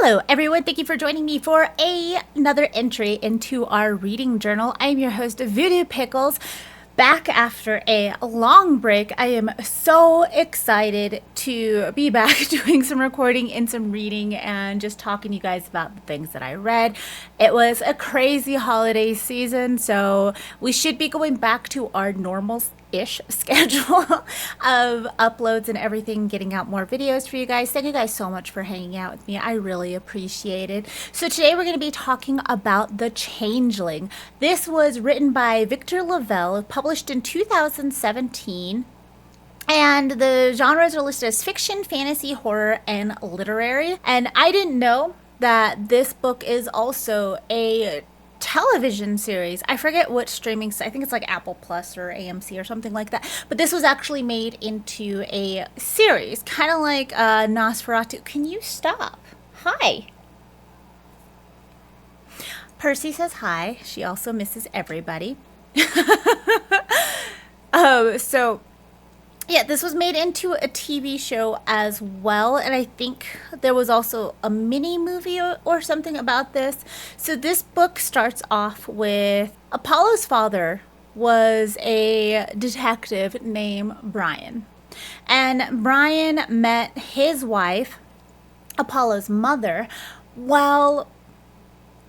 Hello, everyone. Thank you for joining me for another entry into our reading journal. I'm your host, Voodoo Pickles. Back after a long break, I am so excited to be back doing some recording and some reading and just talking to you guys about the things that I read. It was a crazy holiday season, so we should be going back to our normal-ish schedule of uploads and everything, getting out more videos for you guys. Thank you guys so much for hanging out with me. I really appreciate it. So today we're going to be talking about The Changeling. This was written by Victor Lavelle, published in 2017. And the genres are listed as fiction, fantasy, horror, and literary. And I didn't know that this book is also a television series. I forget what streaming, I think it's like Apple Plus or AMC or something like that. But this was actually made into a series, kind of like Nosferatu. Can you stop? Hi. Percy says hi. She also misses everybody. So yeah, this was made into a TV show as well, and I think there was also a mini movie or something about this. So this book starts off with Apollo's father was a detective named Brian. And Brian met his wife, Apollo's mother, while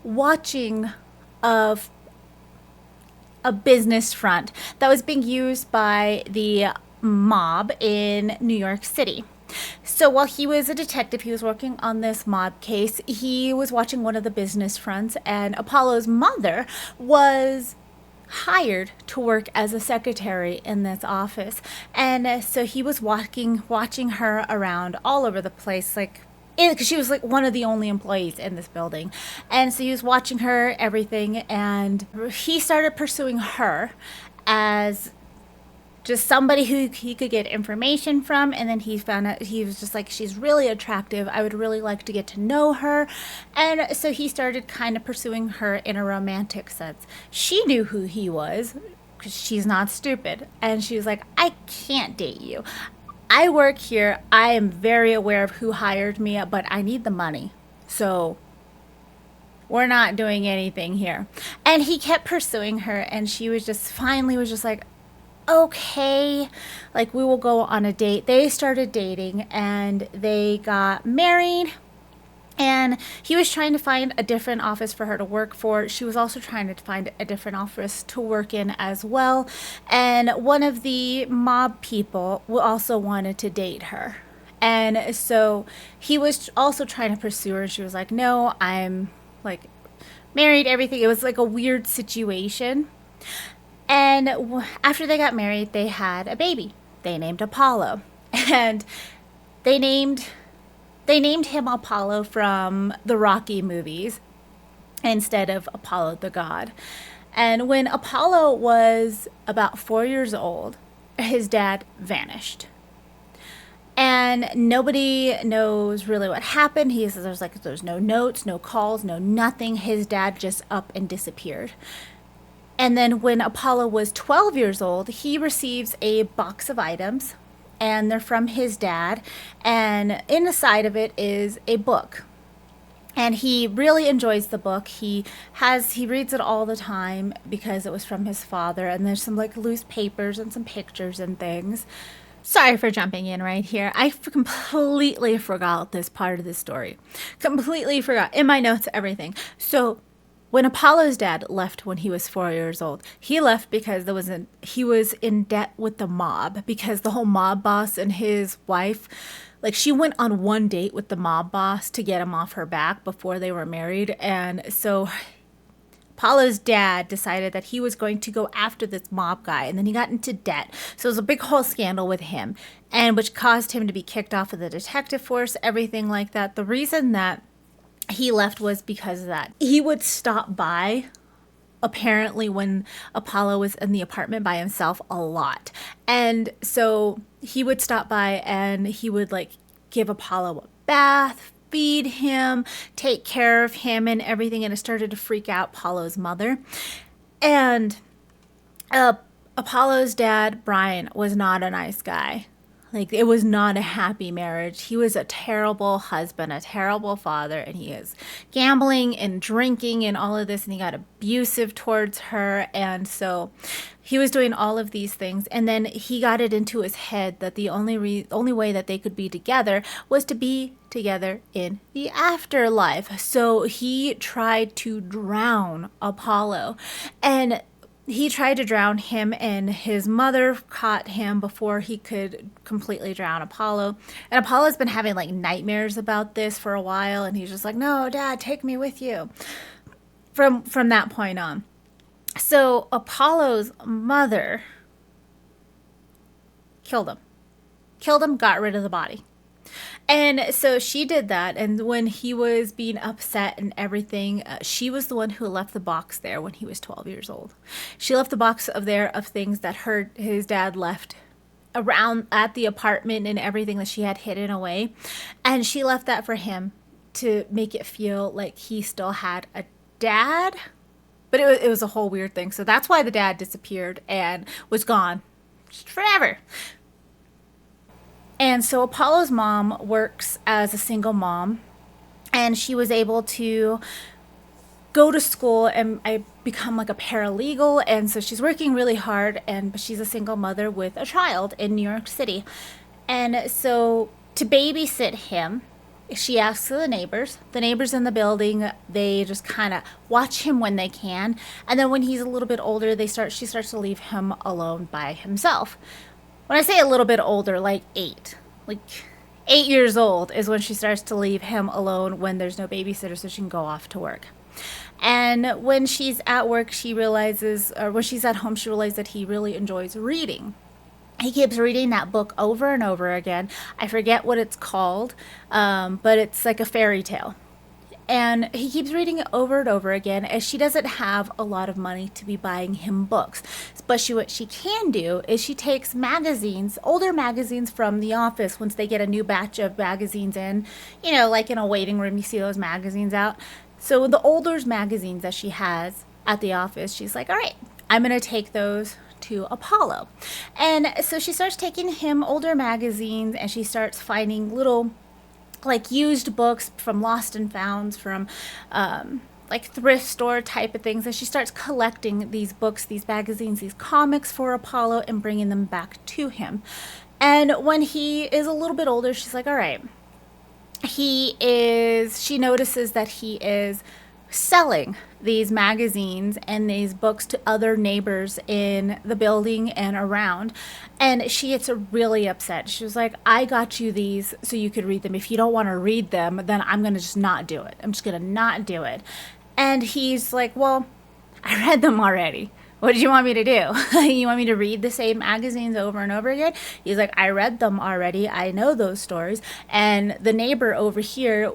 watching a business front that was being used by the mob in New York City. So while he was a detective, he was working on this mob case, he was watching one of the business fronts, and Apollo's mother was hired to work as a secretary in this office. And so he was watching her around all over the place, like, because she was like one of the only employees in this building. And so he was watching her, everything, and he started pursuing her as just somebody who he could get information from. And then he found out, he was just like, she's really attractive, I would really like to get to know her. And so he started kind of pursuing her in a romantic sense. She knew who he was, because she's not stupid, and she was like, I can't date you. I work here, I am very aware of who hired me, but I need the money, so we're not doing anything here. And he kept pursuing her, and she was just finally was just like, okay, like, we will go on a date. They started dating and they got married, and he was trying to find a different office for her to work for. She was also trying to find a different office to work in as well. And one of the mob people also wanted to date her. And so he was also trying to pursue her. She was like, no, I'm like married, everything. It was like a weird situation. And after they got married, they had a baby. They named Apollo. And they named him Apollo from the Rocky movies instead of Apollo the god. And when Apollo was about 4 years old, his dad vanished. And nobody knows really what happened. He says there's no notes, no calls, no nothing. His dad just up and disappeared. And then when Apollo was 12 years old, he receives a box of items, and they're from his dad. And inside of it is a book. And he really enjoys the book. He reads it all the time because it was from his father. And there's some like loose papers and some pictures and things. Sorry for jumping in right here. I completely forgot this part of the story. Completely forgot. In my notes, everything. So when Apollo's dad left when he was 4 years old, he left because he was in debt with the mob, because the whole mob boss and his wife, like, she went on one date with the mob boss to get him off her back before they were married. And so Apollo's dad decided that he was going to go after this mob guy, and then he got into debt. So it was a big whole scandal with him, and which caused him to be kicked off of the detective force, everything like that. The reason that he left was because of that. He would stop by, apparently, when Apollo was in the apartment by himself a lot. And so he would stop by and he would like give Apollo a bath, feed him, take care of him and everything. And it started to freak out Apollo's mother. And Apollo's dad, Brian, was not a nice guy. Like, it was not a happy marriage. He was a terrible husband, a terrible father, and he is gambling and drinking and all of this, and he got abusive towards her. And so he was doing all of these things, and then he got it into his head that the only way that they could be together was to be together in the afterlife. So he tried to drown Apollo, and he tried to drown him, and his mother caught him before he could completely drown Apollo. And Apollo's been having like nightmares about this for a while, and he's just like, "No, Dad, take me with you." From that point on. So Apollo's mother killed him. Killed him, got rid of the body. And so she did that. And when he was being upset and everything, she was the one who left the box there when he was 12 years old. She left the box of things that his dad left around at the apartment and everything that she had hidden away. And she left that for him to make it feel like he still had a dad. But it was a whole weird thing. So that's why the dad disappeared and was gone just forever. And so Apollo's mom works as a single mom, and she was able to go to school and I become like a paralegal. And so she's working really hard, but she's a single mother with a child in New York City. And so to babysit him, she asks the neighbors in the building, they just kind of watch him when they can. And then when he's a little bit older, she starts to leave him alone by himself. When I say a little bit older, like 8 years old is when she starts to leave him alone when there's no babysitter so she can go off to work. And when she's at work, when she's at home, she realizes that he really enjoys reading. He keeps reading that book over and over again. I forget what it's called, but it's like a fairy tale. And he keeps reading it over and over again, as she doesn't have a lot of money to be buying him books. But what she can do is she takes magazines, older magazines from the office, once they get a new batch of magazines in, like in a waiting room, you see those magazines out. So the older magazines that she has at the office, she's like, all right, I'm going to take those to Apollo. And so she starts taking him older magazines, and she starts finding little like used books from lost and founds, from like thrift store type of things. And she starts collecting these books, these magazines, these comics for Apollo and bringing them back to him. And when he is a little bit older, she's like, all right, she notices that he is selling these magazines and these books to other neighbors in the building and around. And she gets really upset. She was like, I got you these so you could read them. If you don't want to read them, then I'm going to just not do it. I'm just going to not do it. And he's like, well, I read them already. What did you want me to do? You want me to read the same magazines over and over again? He's like, I read them already. I know those stories. And the neighbor over here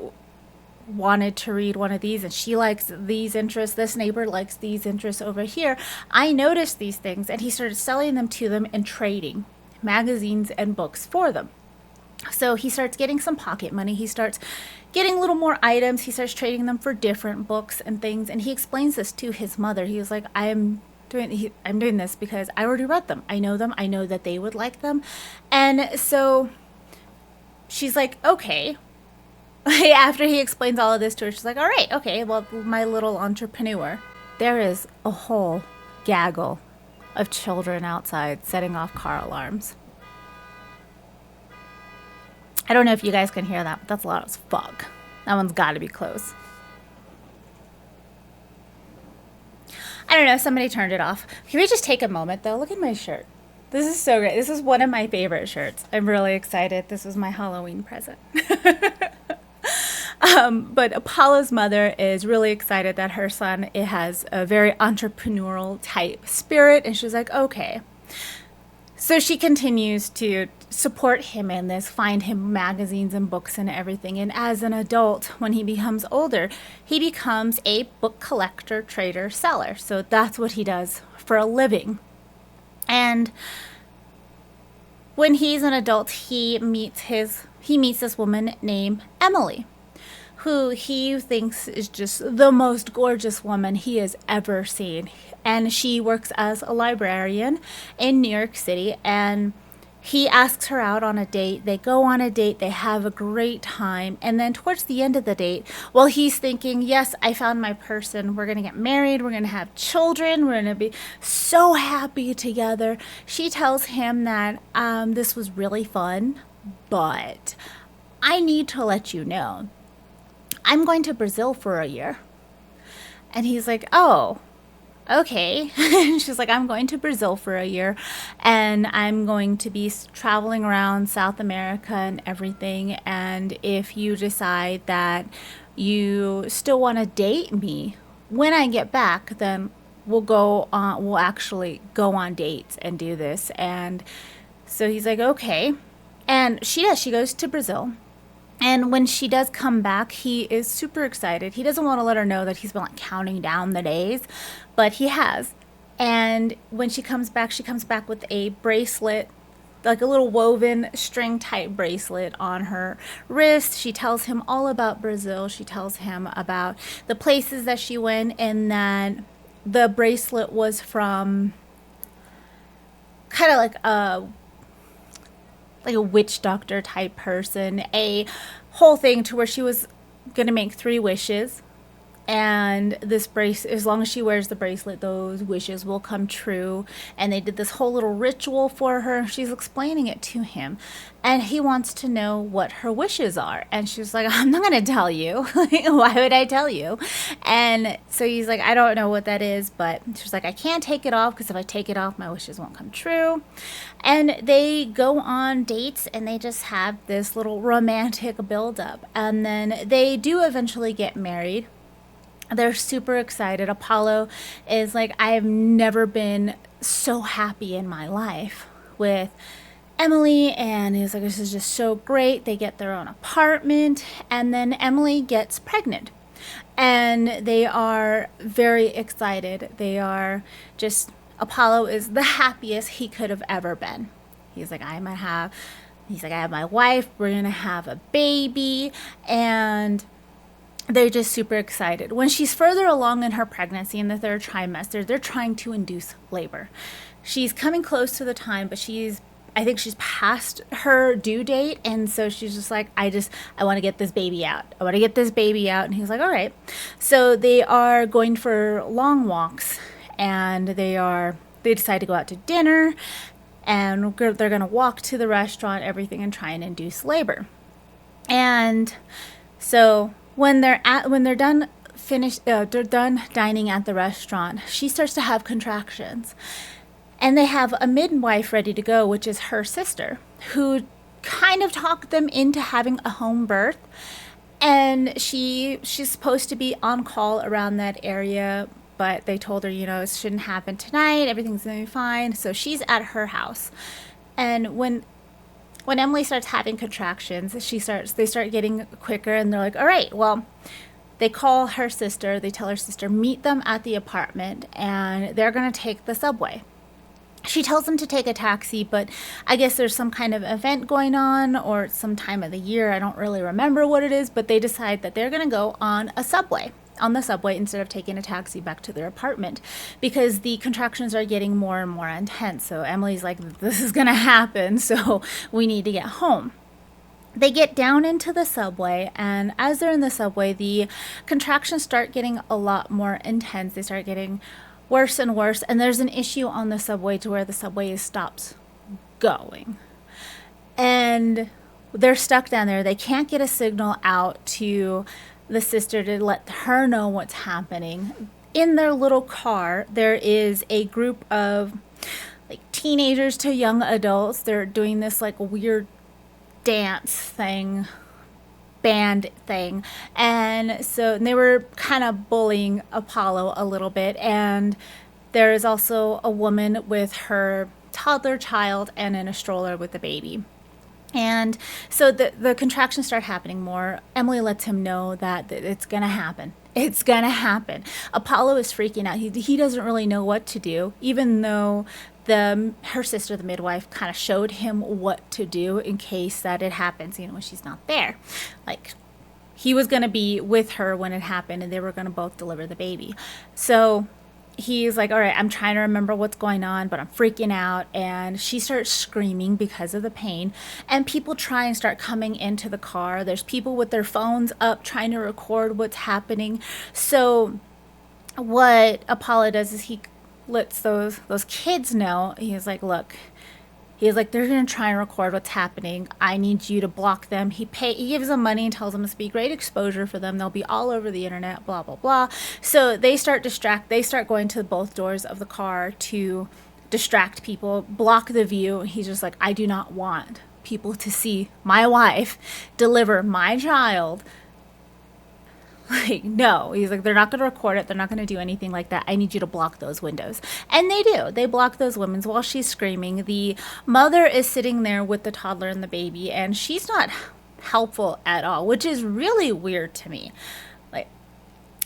wanted to read one of these, and she likes these interests. This neighbor likes these interests over here. I noticed these things, and he started selling them to them and trading magazines and books for them. So he starts getting some pocket money. He starts getting a little more items. He starts trading them for different books and things. And he explains this to his mother. He was like, I'm doing this because I already read them. I know them. I know that they would like them. And so she's like, okay. After he explains all of this to her, she's like, all right, okay, well, my little entrepreneur. There is a whole gaggle of children outside setting off car alarms. I don't know if you guys can hear that, but that's a lot as fuck. That one's got to be close. I don't know, somebody turned it off. Can we just take a moment, though? Look at my shirt. This is so great. This is one of my favorite shirts. I'm really excited. This was my Halloween present. But Apollo's mother is really excited that her son has a very entrepreneurial type spirit, and she's like, okay. So she continues to support him in this, find him magazines and books and everything. And as an adult, when he becomes older, he becomes a book collector, trader, seller. So that's what he does for a living. And when he's an adult, he meets this woman named Emily, who he thinks is just the most gorgeous woman he has ever seen. And she works as a librarian in New York City, and He asks her out on a date. They go on a date. They have a great time. And then towards the end of the date, well, he's thinking, yes, I found my person. We're going to get married. We're going to have children. We're going to be so happy together. She tells him that this was really fun, but I need to let you know I'm going to Brazil for a year. And he's like, oh, okay. She's like, I'm going to Brazil for a year and I'm going to be traveling around South America and everything. And if you decide that you still want to date me when I get back, then we'll actually go on dates and do this. And so he's like, okay. And she does. She goes to Brazil. And when she does come back, he is super excited. He doesn't want to let her know that he's been like counting down the days, but he has. And when she comes back with a bracelet, like a little woven string type bracelet on her wrist. She tells him all about Brazil. She tells him about the places that she went, and that the bracelet was from kind of like a witch doctor type person, a whole thing to where she was going to make 3 wishes. And this brace, as long as she wears the bracelet, those wishes will come true. And they did this whole little ritual for her. She's explaining it to him. And he wants to know what her wishes are. And she's like, I'm not going to tell you. Why would I tell you? And so he's like, I don't know what that is. But she's like, I can't take it off because if I take it off, my wishes won't come true. And they go on dates and they just have this little romantic buildup. And then they do eventually get married. They're super excited. Apollo is like, I have never been so happy in my life with Emily. And he's like, this is just so great. They get their own apartment. And then Emily gets pregnant. And they are very excited. They are just, Apollo is the happiest he could have ever been. He's like, I have my wife. We're going to have a baby. And they're just super excited. When she's further along in her pregnancy in the 3rd trimester, they're trying to induce labor. She's coming close to the time, but I think she's past her due date. And so she's just like, I want to get this baby out. And he's like, all right. So they are going for long walks, and they decide to go out to dinner, and they're going to walk to the restaurant, everything, and try and induce labor. And so when they're done dining at the restaurant, she starts to have contractions. And they have a midwife ready to go, which is her sister, who kind of talked them into having a home birth. And she's supposed to be on call around that area, but they told her, it shouldn't happen tonight. Everything's going to be fine. So she's at her house. And when Emily starts having contractions, they start getting quicker, and they're like, all right, well, they call her sister. They tell her sister, meet them at the apartment, and they're going to take the subway. She tells them to take a taxi, but I guess there's some kind of event going on, or some time of the year. I don't really remember what it is, but they decide that they're going to go on the subway instead of taking a taxi back to their apartment, because the contractions are getting more and more intense. So Emily's like, this is going to happen, so we need to get home. They get down into the subway, and as they're in the subway, the contractions start getting a lot more intense. They start getting worse and worse, and there's an issue on the subway to where the subway stops going. And they're stuck down there. They can't get a signal out to the sister to let her know what's happening. In their little car, there is a group of like teenagers to young adults. They're doing this like weird dance thing, band thing. And so they were kind of bullying Apollo a little bit. And there is also a woman with her toddler child and in a stroller with a baby. And so the contractions start happening more. Emily lets him know that it's going to happen. It's going to happen. Apollo is freaking out. He doesn't really know what to do, even though her sister, the midwife, kind of showed him what to do in case that it happens, when she's not there. Like, he was going to be with her when it happened, and they were going to both deliver the baby. So he's like, all right, I'm trying to remember what's going on, but I'm freaking out. And she starts screaming because of the pain. And people try and start coming into the car. There's people with their phones up trying to record what's happening. So what Apollo does is he lets those kids know. He's like, look, he's like, they're gonna try and record what's happening. I need you to block them. He gives them money and tells them it's be great exposure for them. They'll be all over the internet, blah blah blah. So they start going to both doors of the car to distract people, block the view. He's just like, I do not want people to see my wife deliver my child. Like, no. He's like, they're not going to record it. They're not going to do anything like that. I need you to block those windows. And they do. They block those windows while she's screaming. The mother is sitting there with the toddler and the baby, and she's not helpful at all, which is really weird to me. Like,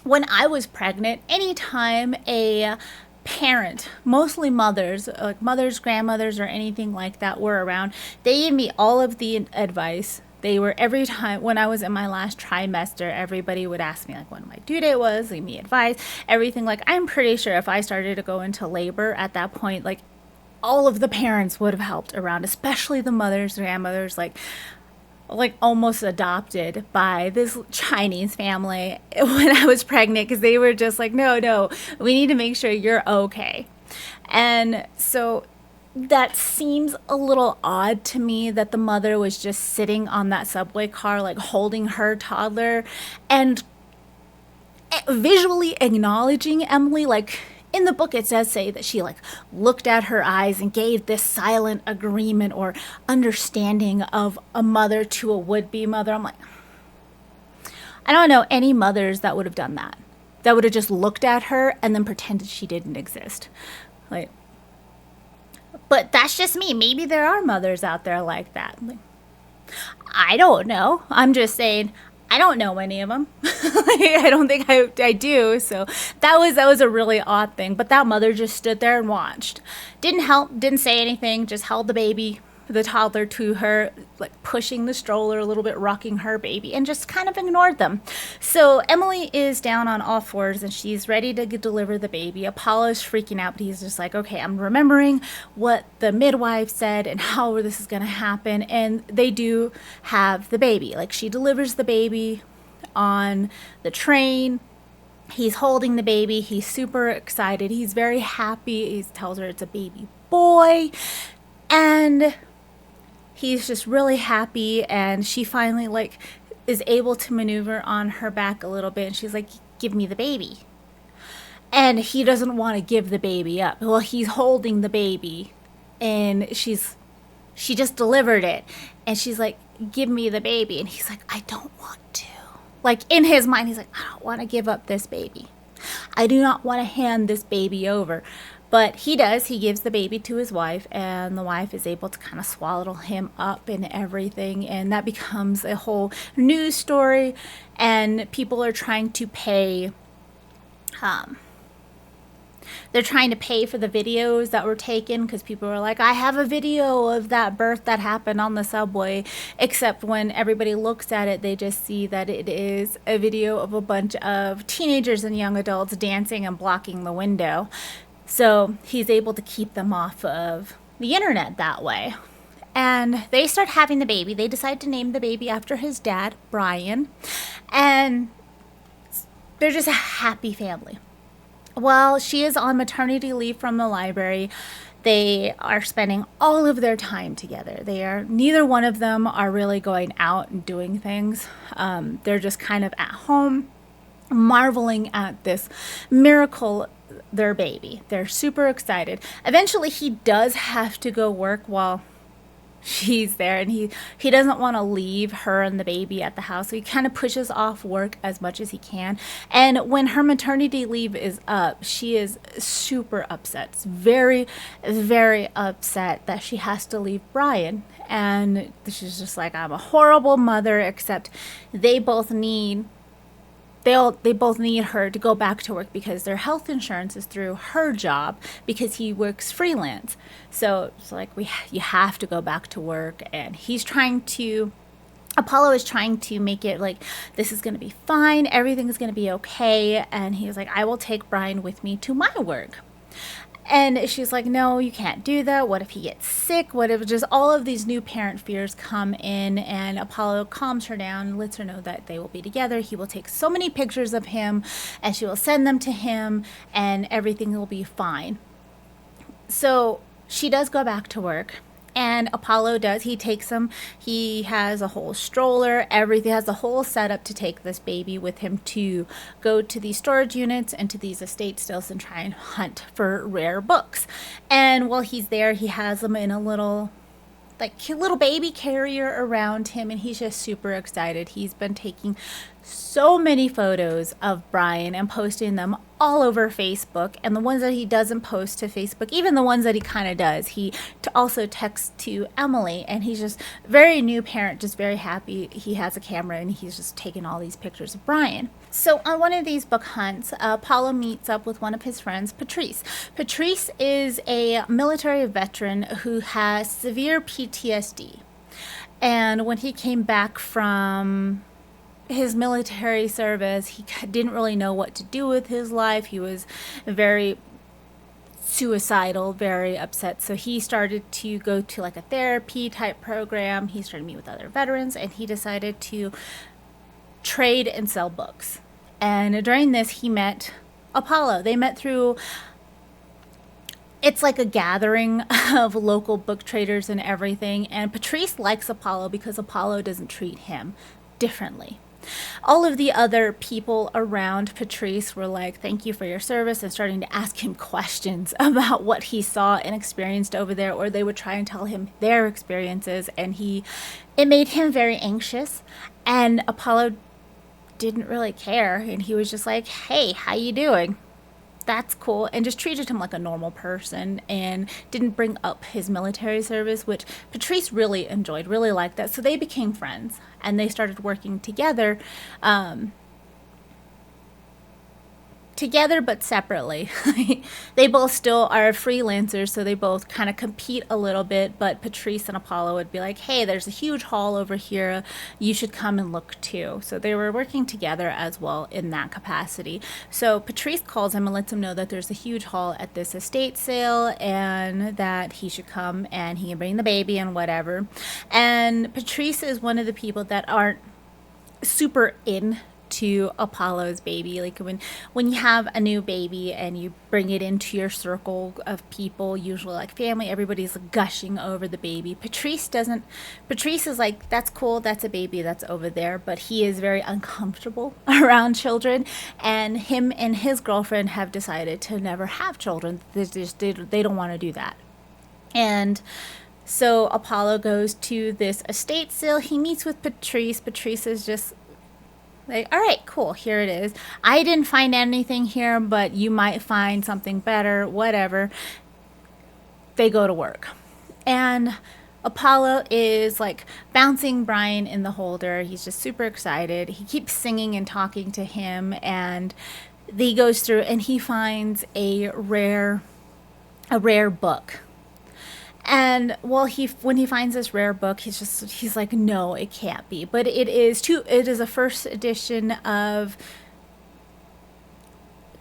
when I was pregnant, anytime a parent, mostly mothers, like mothers, grandmothers, or anything like that were around, they gave me all of the advice. They were, every time when I was in my last trimester, everybody would ask me like when my due date was, leave me advice, everything. Like, I'm pretty sure if I started to go into labor at that point, like all of the parents would have helped around, especially the mothers, grandmothers, like almost adopted by this Chinese family when I was pregnant, because they were just like, no, we need to make sure you're okay. And so that seems a little odd to me, that the mother was just sitting on that subway car, like holding her toddler and visually acknowledging Emily. Like, in the book, it does say that she like looked at her eyes and gave this silent agreement or understanding of a mother to a would-be mother. I'm like, I don't know any mothers that would have done that. That would have just looked at her and then pretended she didn't exist. Like, but that's just me. Maybe there are mothers out there like that. I don't know. I'm just saying, I don't know any of them. I don't think I do. So that was a really odd thing. But that mother just stood there and watched. Didn't help, didn't say anything, just held the baby, the toddler, to her, like pushing the stroller a little bit, rocking her baby, and just kind of ignored them. So Emily is down on all fours and she's ready to deliver the baby. Apollo's freaking out, but he's just like, okay, I'm remembering what the midwife said and how this is going to happen. And they do have the baby. Like, she delivers the baby on the train. He's holding the baby. He's super excited. He's very happy. He tells her it's a baby boy. And he's just really happy, and she finally like is able to maneuver on her back a little bit, and she's like, give me the baby. And he doesn't want to give the baby up. Well, he's holding the baby, and she just delivered it, and she's like, give me the baby. And he's like, I don't want to. Like, in his mind, he's like, I don't want to give up this baby. I do not want to hand this baby over. But he does. He gives the baby to his wife, and the wife is able to kind of swallow him up and everything. And that becomes a whole news story. And people are trying to pay. They're trying to pay for the videos that were taken, because people were like, I have a video of that birth that happened on the subway. Except when everybody looks at it, they just see that it is a video of a bunch of teenagers and young adults dancing and blocking the window. So he's able to keep them off of the internet that way. And they start having the baby. They decide to name the baby after his dad, Brian. And they're just a happy family. While she is on maternity leave from the library, they are spending all of their time together. Neither one of them are really going out and doing things. They're just kind of at home, marveling at this miracle, their baby. They're super excited. Eventually he does have to go work while she's there, and he doesn't want to leave her and the baby at the house, so he kind of pushes off work as much as he can. And when her maternity leave is up, she is super upset. It's very, very upset that she has to leave Brian. And she's just like, I'm a horrible mother, except they both need her to go back to work because their health insurance is through her job, because he works freelance. So it's like, you have to go back to work. And he's trying to Apollo is trying to make it like, this is going to be fine, everything is going to be okay. And he was like, I will take Brian with me to my work. And she's like, no, you can't do that. What if he gets sick? What if just all of these new parent fears come in? And Apollo calms her down, lets her know that they will be together. He will take so many pictures of him and she will send them to him and everything will be fine. So she does go back to work. And Apollo does. He takes him. He has a whole stroller, everything, has a whole setup to take this baby with him to go to these storage units and to these estate sales and try and hunt for rare books. And while he's there, he has them in a little baby carrier around him, and he's just super excited. He's been taking so many photos of Brian and posting them all over Facebook, and the ones that he doesn't post to Facebook, even the ones that he kind of does, he also texts to Emily, and he's just very new parent, just very happy he has a camera and he's just taking all these pictures of Brian. So on one of these book hunts, Paulo meets up with one of his friends, Patrice. Patrice is a military veteran who has severe PTSD. And when he came back from his military service, he didn't really know what to do with his life. He was very suicidal, very upset. So he started to go to like a therapy type program. He started to meet with other veterans, and he decided to trade and sell books. And during this, he met Apollo. They met through, it's like a gathering of local book traders and everything. And Patrice likes Apollo because Apollo doesn't treat him differently. All of the other people around Patrice were like, thank you for your service, and starting to ask him questions about what he saw and experienced over there, or they would try and tell him their experiences, and it made him very anxious. And Apollo didn't really care, and he was just like, hey, how you doing? That's cool, and just treated him like a normal person and didn't bring up his military service, which Patrice really enjoyed, really liked that. So they became friends and they started working together, together but separately. They both still are freelancers, so they both kind of compete a little bit, but Patrice and Apollo would be like, hey, there's a huge haul over here, you should come and look too. So they were working together as well in that capacity. So Patrice calls him and lets him know that there's a huge haul at this estate sale and that he should come and he can bring the baby and whatever. And Patrice is one of the people that aren't super into Apollo's baby. Like when you have a new baby and you bring it into your circle of people, usually like family, everybody's gushing over the baby. Patrice is like, that's cool, that's a baby that's over there, but he is very uncomfortable around children, and him and his girlfriend have decided to never have children. They don't want to do that. And so Apollo goes to this estate sale. He meets with Patrice. Patrice is just like, all right, cool, here it is. I didn't find anything here, but you might find something better, whatever. They go to work. And Apollo is like bouncing Brian in the holder. He's just super excited. He keeps singing and talking to him. And he goes through and he finds a rare book. And when he finds this rare book, he's like, no, it can't be. But it is a first edition of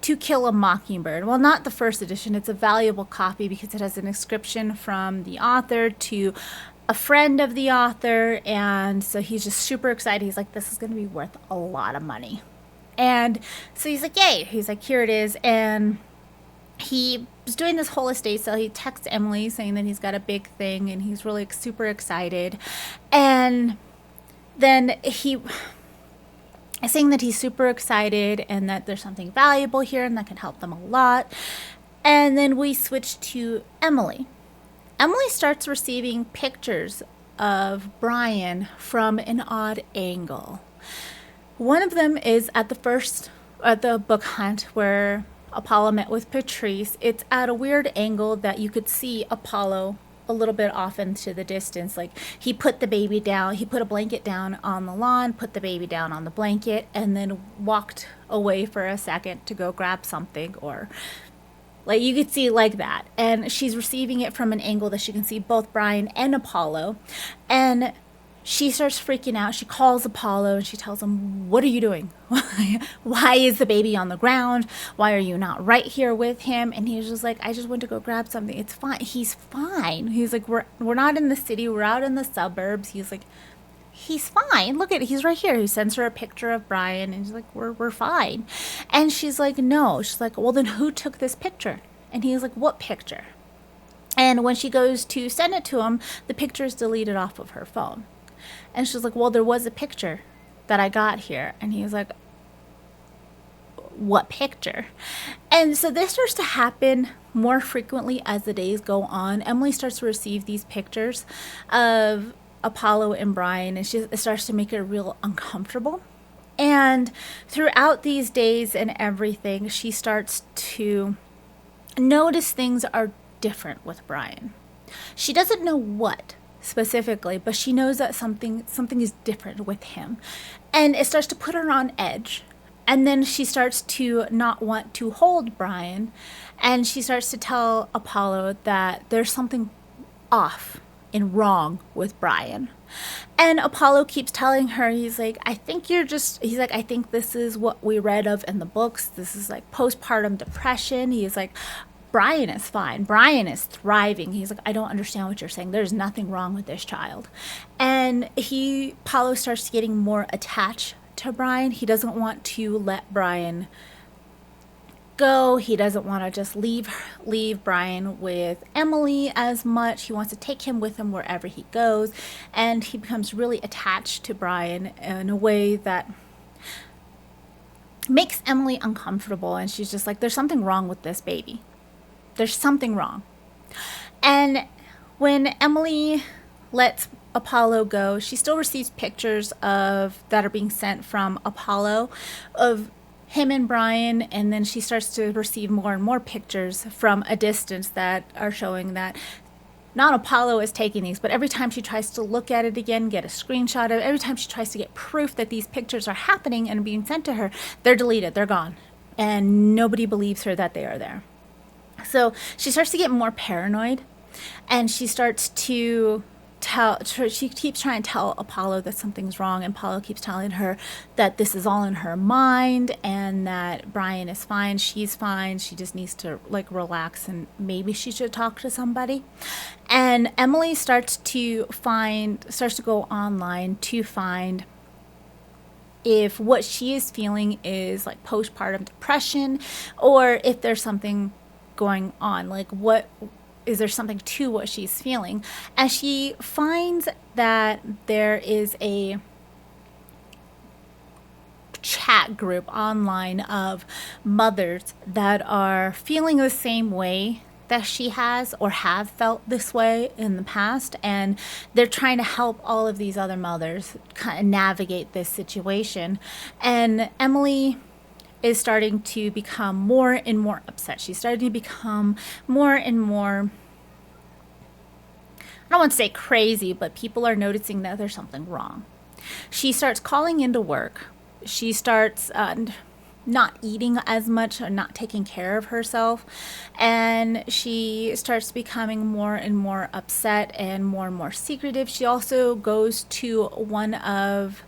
To Kill a Mockingbird. Well, not the first edition. It's a valuable copy because it has an inscription from the author to a friend of the author. And so he's just super excited. He's like, this is going to be worth a lot of money. And so he's like, yay. He's like, here it is. And he was doing this whole estate sale. He texts Emily saying that he's got a big thing and he's really super excited. And then saying that he's super excited and that there's something valuable here and that can help them a lot. And then we switch to Emily. Emily starts receiving pictures of Brian from an odd angle. One of them is at the book hunt where Apollo met with Patrice. It's at a weird angle that you could see Apollo a little bit off into the distance. Like he put the baby down, he put a blanket down on the lawn, put the baby down on the blanket, and then walked away for a second to go grab something, or like you could see like that. And she's receiving it from an angle that she can see both Brian and Apollo. And she starts freaking out. She calls Apollo and she tells him, "What are you doing? Why is the baby on the ground? Why are you not right here with him?" And he's just like, "I just went to go grab something. It's fine. He's fine." He's like, "We're not in the city. We're out in the suburbs." He's like, "He's fine. Look at it. He's right here." He sends her a picture of Brian and he's like, we're fine. And she's like, "No." She's like, "Well, then who took this picture?" And he's like, "What picture?" And when she goes to send it to him, the picture is deleted off of her phone. And she's like, "Well, there was a picture that I got here." And he's like, "What picture?" And so this starts to happen more frequently as the days go on. Emily starts to receive these pictures of Apollo and Brian, and it starts to make her real uncomfortable. And throughout these days and everything, she starts to notice things are different with Brian. She doesn't know what specifically, but she knows that something is different with him. And it starts to put her on edge. And then she starts to not want to hold Brian, and she starts to tell Apollo that there's something off and wrong with Brian. And Apollo keeps telling her, he's like, "I think I think this is what we read of in the books. This is like postpartum depression." He's like, "Brian is fine. Brian is thriving." He's like, "I don't understand what you're saying. There's nothing wrong with this child." And Apollo starts getting more attached to Brian. He doesn't want to let Brian go. He doesn't want to just leave Brian with Emily as much. He wants to take him with him wherever he goes, and he becomes really attached to Brian in a way that makes Emily uncomfortable. And she's just like, "There's something wrong with this baby. There's something wrong." And when Emily lets Apollo go, she still receives pictures that are being sent from Apollo of him and Brian, and then she starts to receive more and more pictures from a distance that are showing that not Apollo is taking these, but every time she tries to look at it again, get a screenshot of it, every time she tries to get proof that these pictures are happening and being sent to her, they're deleted, they're gone, and nobody believes her that they are there. So she starts to get more paranoid, and she starts to she keeps trying to tell Apollo that something's wrong, and Apollo keeps telling her that this is all in her mind and that Brian is fine, she's fine, she just needs to like relax and maybe she should talk to somebody. And Emily starts to go online to find if what she is feeling is like postpartum depression, or if there's something going on, like is there something to what she's feeling. And she finds that there is a chat group online of mothers that are feeling the same way that she has or have felt this way in the past, and they're trying to help all of these other mothers kind of navigate this situation. And Emily is starting to become more and more upset. She's starting to become more and more, I don't want to say crazy, but people are noticing that there's something wrong. She starts calling into work. She starts not eating as much or not taking care of herself. And she starts becoming more and more upset and more secretive. She also goes to one of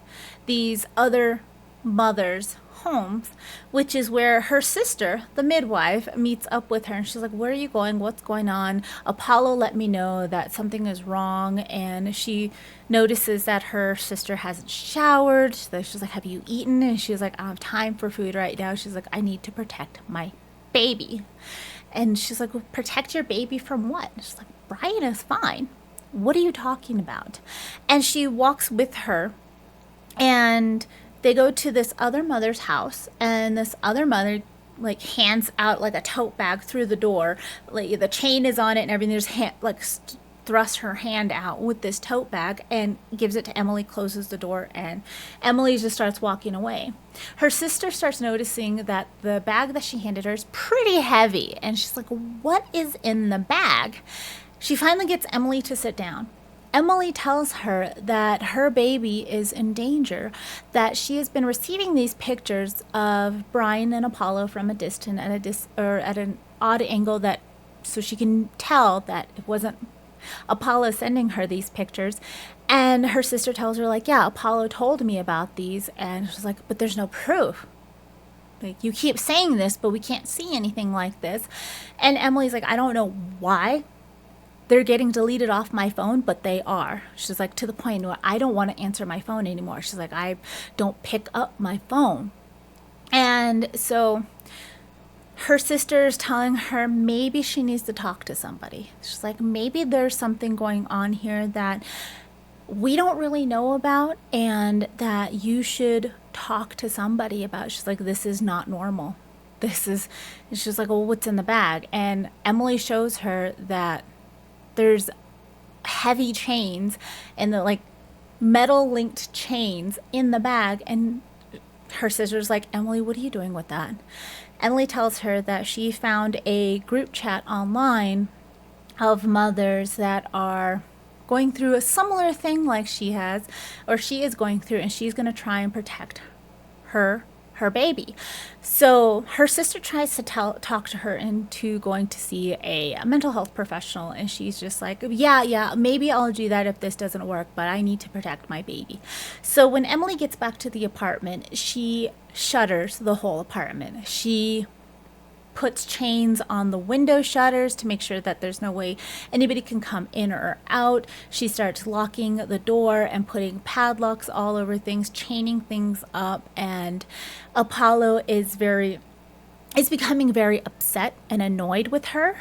these other mothers' homes, which is where her sister, the midwife, meets up with her. And she's like, "Where are you going? What's going on? Apollo let me know that something is wrong." And she notices that her sister hasn't showered. So she's like, "Have you eaten?" And she's like, "I don't have time for food right now." She's like, "I need to protect my baby." And she's like, "Well, protect your baby from what?" And she's like, "Brian is fine. What are you talking about?" And she walks with her, and they go to this other mother's house, and this other mother like hands out like a tote bag through the door, like the chain is on it and everything. There's thrusts her hand out with this tote bag and gives it to Emily, closes the door, and Emily just starts walking away. Her sister starts noticing that the bag that she handed her is pretty heavy, and she's like, "What is in the bag?" She finally gets Emily to sit down. Emily tells her that her baby is in danger, that she has been receiving these pictures of Brian and Apollo from a distance at an odd angle, that so she can tell that it wasn't Apollo sending her these pictures. And her sister tells her, like, yeah, Apollo told me about these. And she's like, but there's no proof. Like, you keep saying this, but we can't see anything like this. And Emily's like, I don't know why they're getting deleted off my phone, but they are. She's like, to the point where I don't want to answer my phone anymore. She's like, I don't pick up my phone. And so her sister's telling her maybe she needs to talk to somebody. She's like, maybe there's something going on here that we don't really know about and that you should talk to somebody about. She's like, this is not normal. She's like, well, what's in the bag? And Emily shows her that there's heavy chains and the like metal linked chains in the bag. And her sister's like, Emily, what are you doing with that? Emily tells her that she found a group chat online of mothers that are going through a similar thing like she has, or she is going through, and she's going to try and protect her baby. So her sister tries to talk to her into going to see a mental health professional, and she's just like, yeah, maybe I'll do that if this doesn't work, but I need to protect my baby. So when Emily gets back to the apartment, she shutters the whole apartment. She puts chains on the window shutters to make sure that there's no way anybody can come in or out. She starts locking the door and putting padlocks all over things, chaining things up, and Apollo is becoming very upset and annoyed with her.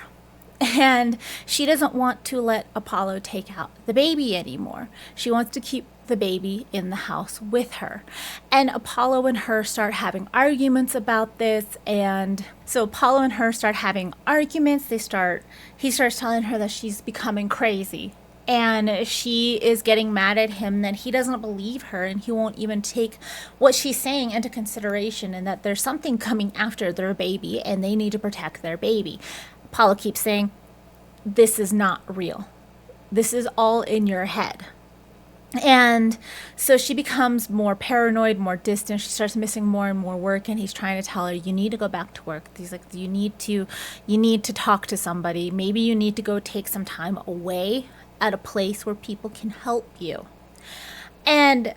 And she doesn't want to let Apollo take out the baby anymore. She wants to keep the baby in the house with her. And Apollo and her start having arguments about this. And so Apollo and her start having arguments. He starts telling her that she's becoming crazy. And she is getting mad at him that he doesn't believe her and he won't even take what she's saying into consideration, and that there's something coming after their baby and they need to protect their baby. Apollo keeps saying, this is not real. This is all in your head. And so she becomes more paranoid, more distant. She starts missing more and more work, and he's trying to tell her, you need to go back to work. He's like, you need to talk to somebody. Maybe you need to go take some time away at a place where people can help you. And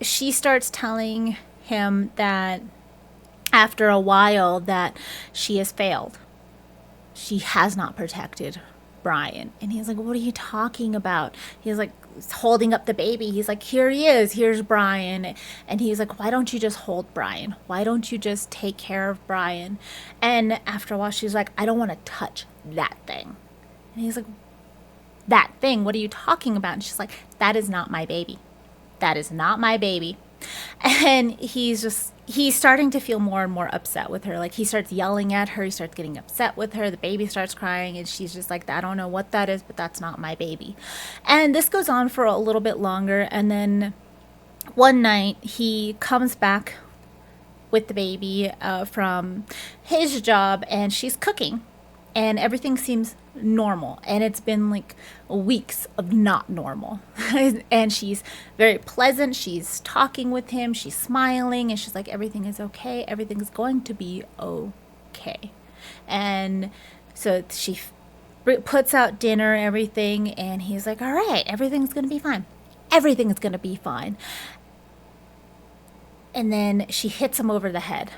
she starts telling him that after a while that she has failed. She has not protected Brian. And he's like, what are you talking about? He's like holding up the baby. He's like, here he is. Here's Brian. And he's like, why don't you just hold Brian? Why don't you just take care of Brian? And after a while, she's like, I don't want to touch that thing. And he's like, that thing? What are you talking about? And she's like, that is not my baby. That is not my baby. And he's starting to feel more and more upset with her. Like, he starts yelling at her. He starts getting upset with her. The baby starts crying, and she's just like, I don't know what that is, but that's not my baby. And this goes on for a little bit longer. And then one night he comes back with the baby from his job, and she's cooking, and everything seems normal. And it's been like weeks of not normal. And she's very pleasant. She's talking with him. She's smiling, and she's like, everything is okay. Everything's going to be okay. And so she puts out dinner, everything, and he's like, all right, everything's going to be fine. Everything is going to be fine. And then she hits him over the head.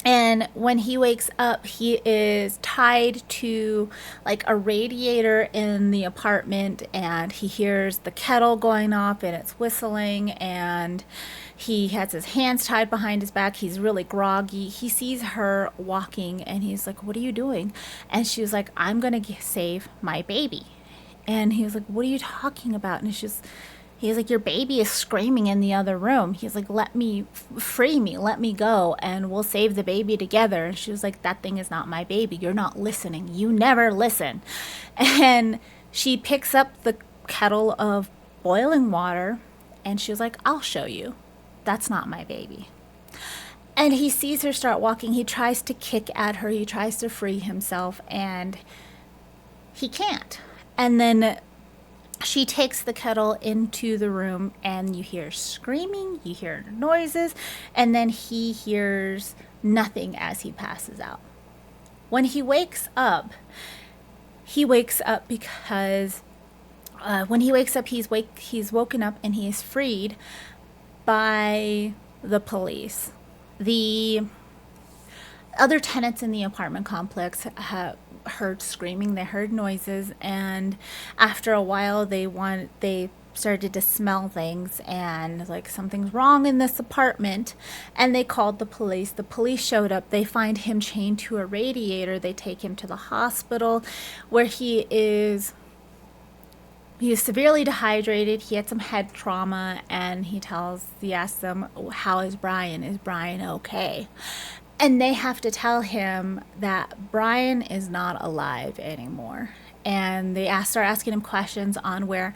And when he wakes up, he is tied to like a radiator in the apartment, and he hears the kettle going off and it's whistling, and he has his hands tied behind his back. He's really groggy. He sees her walking, and he's like, what are you doing? And she was like, I'm going to save my baby. And he was like, what are you talking about? And he's like, your baby is screaming in the other room. He's like, free me, let me go, and we'll save the baby together. And she was like, that thing is not my baby. You're not listening. You never listen. And she picks up the kettle of boiling water, and she was like, I'll show you. That's not my baby. And he sees her start walking. He tries to kick at her. He tries to free himself, and he can't. And then she takes the kettle into the room, and you hear screaming, you hear noises, and then he hears nothing as he passes out. When he wakes up, he wakes up because when he wakes up, he's woken up and he is freed by the police. The other tenants in the apartment complex heard screaming, they heard noises, and after a while they started to smell things and like something's wrong in this apartment, and they called the police. The police showed up. They find him chained to a radiator. They take him to the hospital where he is severely dehydrated. He had some head trauma, and he asks them, how is Brian? Is Brian okay? And they have to tell him that Brian is not alive anymore. And they start asking him questions on where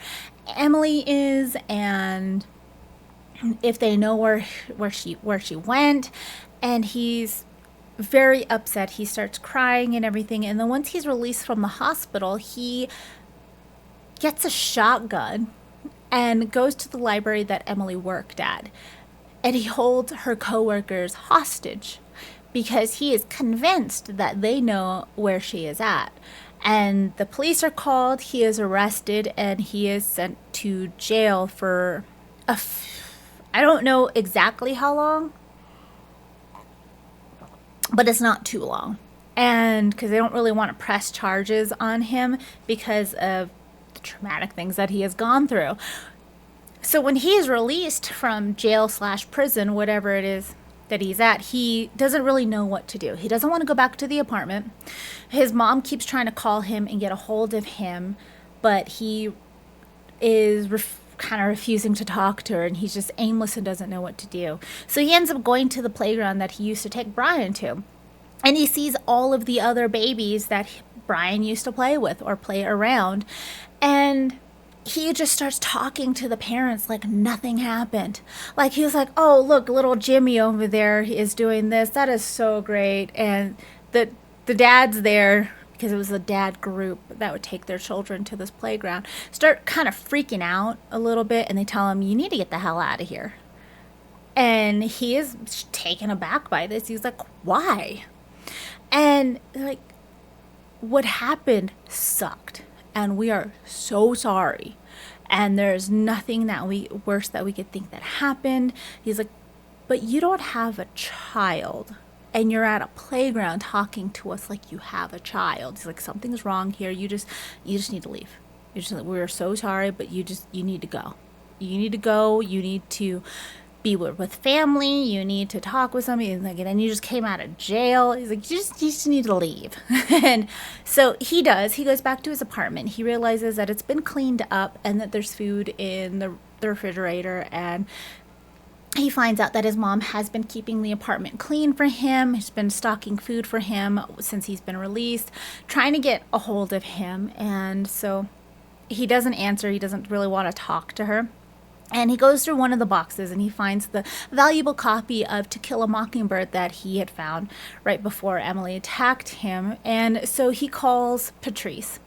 Emily is and if they know where she went. And he's very upset. He starts crying and everything. And then once he's released from the hospital, he gets a shotgun and goes to the library that Emily worked at. And he holds her coworkers hostage because he is convinced that they know where she is at. And the police are called, he is arrested, and he is sent to jail for I don't know exactly how long, but it's not too long. And because they don't really want to press charges on him because of the traumatic things that he has gone through. So when he is released from jail/prison, whatever it is that he's at, he doesn't really know what to do. He doesn't want to go back to the apartment. His mom keeps trying to call him and get a hold of him, but he is kind of refusing to talk to her, and he's just aimless and doesn't know what to do. So he ends up going to the playground that he used to take Brian to, and he sees all of the other babies that Brian used to play with or play around, and he just starts talking to the parents like nothing happened. Like he was like, oh, look, little Jimmy over there is doing this. That is so great. And the dad's there, because it was a dad group that would take their children to this playground, start kind of freaking out a little bit, and they tell him, you need to get the hell out of here. And he is taken aback by this. He's like, why? And like, what happened sucked. And we are so sorry. And there's nothing worse that we could think that happened. He's like, but you don't have a child. And you're at a playground talking to us like you have a child. He's like, something's wrong here. You just need to leave. We're so sorry, but you need to go. You need to go. You need to be with family. You need to talk with somebody. And then you just came out of jail. He's like, you just need to leave. And so he does. He goes back to his apartment. He realizes that it's been cleaned up and that there's food in the refrigerator. And he finds out that his mom has been keeping the apartment clean for him. She's been stocking food for him since he's been released, trying to get a hold of him. And so he doesn't answer. He doesn't really want to talk to her. And he goes through one of the boxes and he finds the valuable copy of To Kill a Mockingbird that he had found right before Emily attacked him. And so he calls Patrice.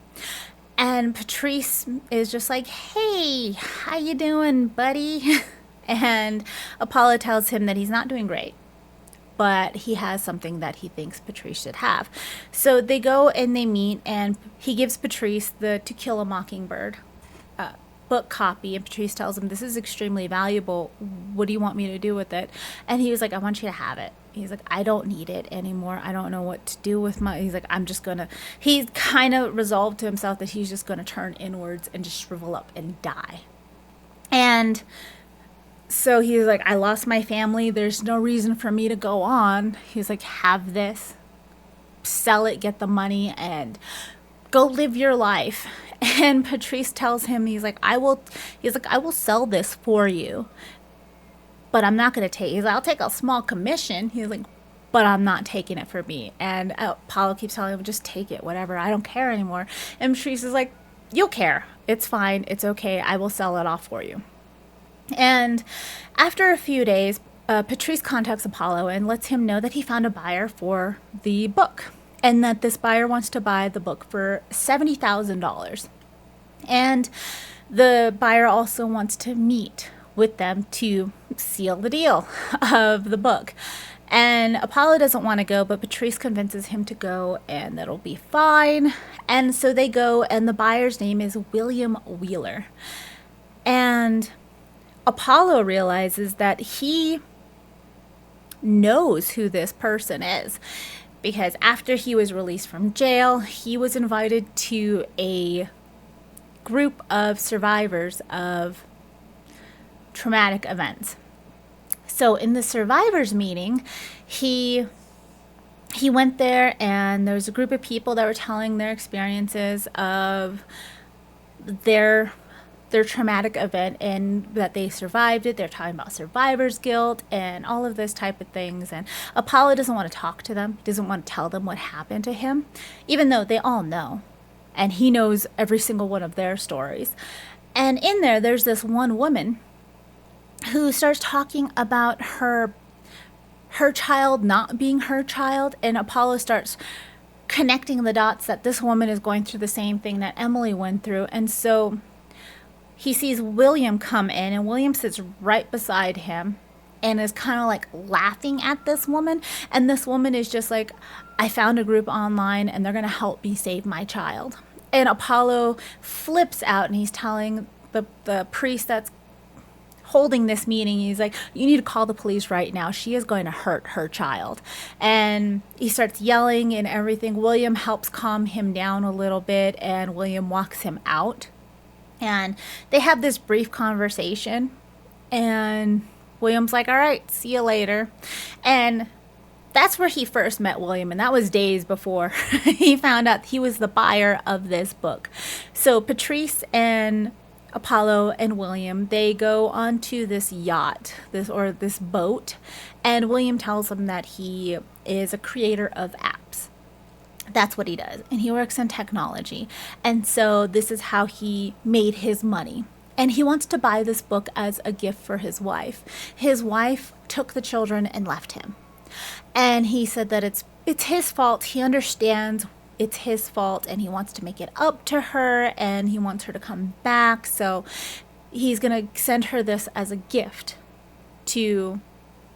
And Patrice is just like, hey, how you doing, buddy? And Apollo tells him that he's not doing great, but he has something that he thinks Patrice should have. So they go and they meet, and he gives Patrice the To Kill a Mockingbird book copy, and Patrice tells him, this is extremely valuable. What do you want me to do with it? And he was like, I want you to have it. He's like, I don't need it anymore. I don't know what to do with he's like, he kind of resolved to himself that he's just going to turn inwards and just shrivel up and die. And so he's like, I lost my family. There's no reason for me to go on. He's like, have this, sell it, get the money, and go live your life. And Patrice tells him, he's like, I will sell this for you, but I'm not going to take it. He's like, I'll take a small commission. He's like, but I'm not taking it for me. And Apollo keeps telling him, just take it, whatever. I don't care anymore. And Patrice is like, you'll care. It's fine. It's okay. I will sell it off for you. And after a few days, Patrice contacts Apollo and lets him know that he found a buyer for the book, and that this buyer wants to buy the book for $70,000. And the buyer also wants to meet with them to seal the deal of the book. And Apollo doesn't want to go, but Patrice convinces him to go, and that'll be fine. And so they go, and the buyer's name is William Wheeler. And Apollo realizes that he knows who this person is, because after he was released from jail, he was invited to a group of survivors of traumatic events. So in the survivors meeting, he went there, and there was a group of people that were telling their experiences of their traumatic event and that they survived it. They're talking about survivor's guilt and all of this type of things. And Apollo doesn't want to talk to them. He doesn't want to tell them what happened to him, even though they all know. And he knows every single one of their stories. And in there's this one woman who starts talking about her child not being her child. And Apollo starts connecting the dots that this woman is going through the same thing that Emily went through. And so he sees William come in, and William sits right beside him and is kind of like laughing at this woman. And this woman is just like, I found a group online and they're going to help me save my child. And Apollo flips out, and he's telling the priest that's holding this meeting, he's like, you need to call the police right now. She is going to hurt her child. And he starts yelling and everything. William helps calm him down a little bit, and William walks him out. And they have this brief conversation, and William's like, all right, see you later. And that's where he first met William, and that was days before he found out he was the buyer of this book. So Patrice and Apollo and William, they go onto this yacht, this boat, and William tells them that he is a creator of apps. That's what he does. And he works in technology. And so this is how he made his money. And he wants to buy this book as a gift for his wife. His wife took the children and left him. And he said that it's his fault. He understands it's his fault, and he wants to make it up to her, and he wants her to come back. So he's going to send her this as a gift to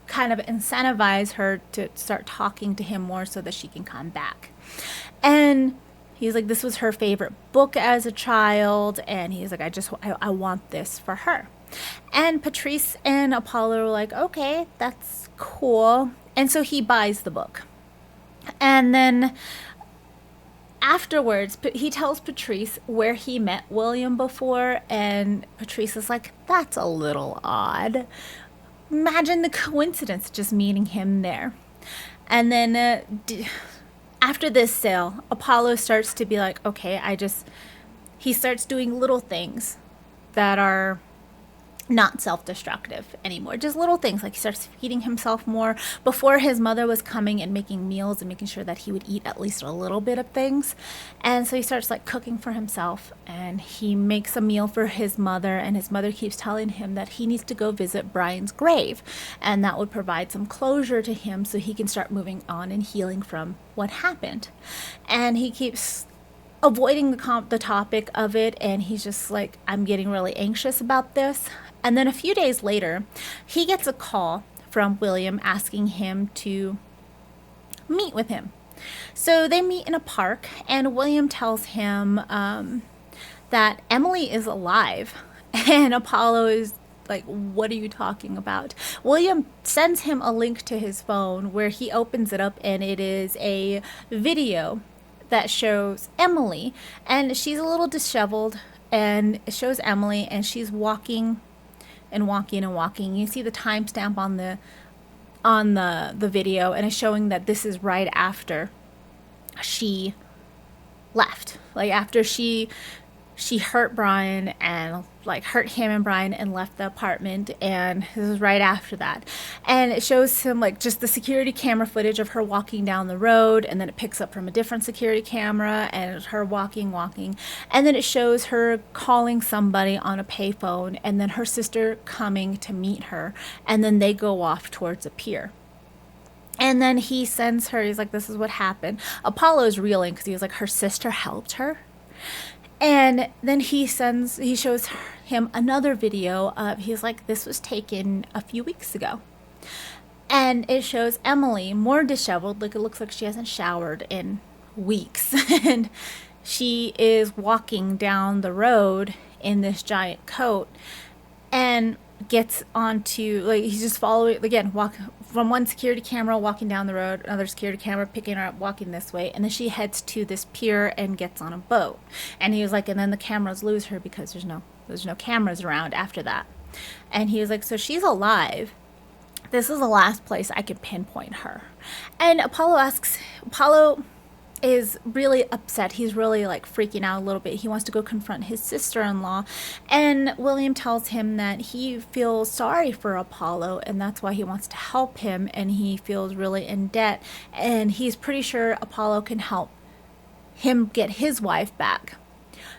kind of incentivize her to start talking to him more so that she can come back. And he's like, this was her favorite book as a child, and he's like, I want this for her. And Patrice and Apollo are like, okay, that's cool. And so he buys the book. And then afterwards, he tells Patrice where he met William before, and Patrice is like, that's a little odd. Imagine the coincidence, just meeting him there. And then after this sale, Apollo starts to be like, okay, he starts doing little things that are not self-destructive anymore. Just little things, like he starts feeding himself more. Before, his mother was coming and making meals and making sure that he would eat at least a little bit of things. And so he starts like cooking for himself, and he makes a meal for his mother, and his mother keeps telling him that he needs to go visit Brian's grave, and that would provide some closure to him so he can start moving on and healing from what happened. And he keeps avoiding the topic of it, and he's just like, I'm getting really anxious about this. And then a few days later, he gets a call from William asking him to meet with him. So they meet in a park, and William tells him that Emily is alive. And Apollo is like, what are you talking about? William sends him a link to his phone where he opens it up, and it is a video that shows Emily, and she's a little disheveled, and it shows Emily, and she's walking and walking and walking. You see the timestamp on the video, and it's showing that this is right after she left, like after she hurt Brian, and like hurt him and Brian, and left the apartment. And this is right after that, and it shows him like just the security camera footage of her walking down the road, and then it picks up from a different security camera and it's her walking, and then it shows her calling somebody on a payphone, and then her sister coming to meet her, and then they go off towards a pier. And then he sends her, he's like, this is what happened. Apollo's reeling because he was like, her sister helped her. And then he shows him another video of, he's like, this was taken a few weeks ago. And it shows Emily more disheveled, like it looks like she hasn't showered in weeks. And she is walking down the road in this giant coat and gets onto, like, he's just following again, walk from one security camera walking down the road, another security camera picking her up walking this way, and then she heads to this pier and gets on a boat. And he was like, and then the cameras lose her because there's no cameras around after that. And he was like, so she's alive. This is the last place I could pinpoint her. And Apollo is really upset. He's really like freaking out a little bit. He wants to go confront his sister-in-law. And William tells him that he feels sorry for Apollo and that's why he wants to help him, and he feels really in debt. And he's pretty sure Apollo can help him get his wife back.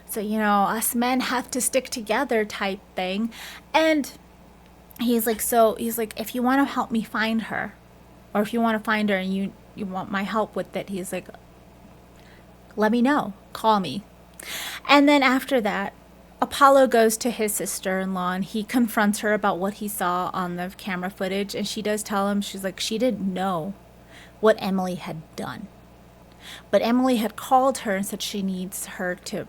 So, us men have to stick together type thing. And he's like, if you want to help me find her, or if you want to find her and you want my help with it, he's like, let me know, call me. And then after that, Apollo goes to his sister-in-law and he confronts her about what he saw on the camera footage. And she does tell him, she's like, she didn't know what Emily had done. But Emily had called her and said she needs a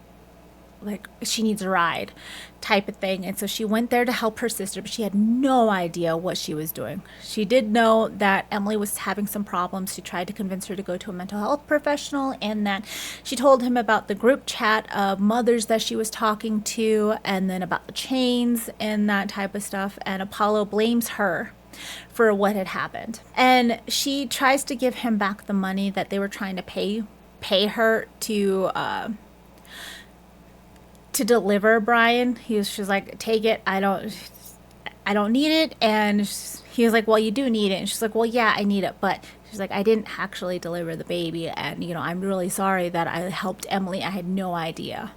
ride type of thing. And so she went there to help her sister, but she had no idea what she was doing. She did know that Emily was having some problems. She tried to convince her to go to a mental health professional, and that she told him about the group chat of mothers that she was talking to, and then about the chains and that type of stuff. And Apollo blames her for what had happened. And she tries to give him back the money that they were trying to pay her to deliver Brian. She's like, take it. I don't need it. And he was like, well, you do need it. And she's like, well, yeah, I need it. But she's like, I didn't actually deliver the baby. And, I'm really sorry that I helped Emily. I had no idea.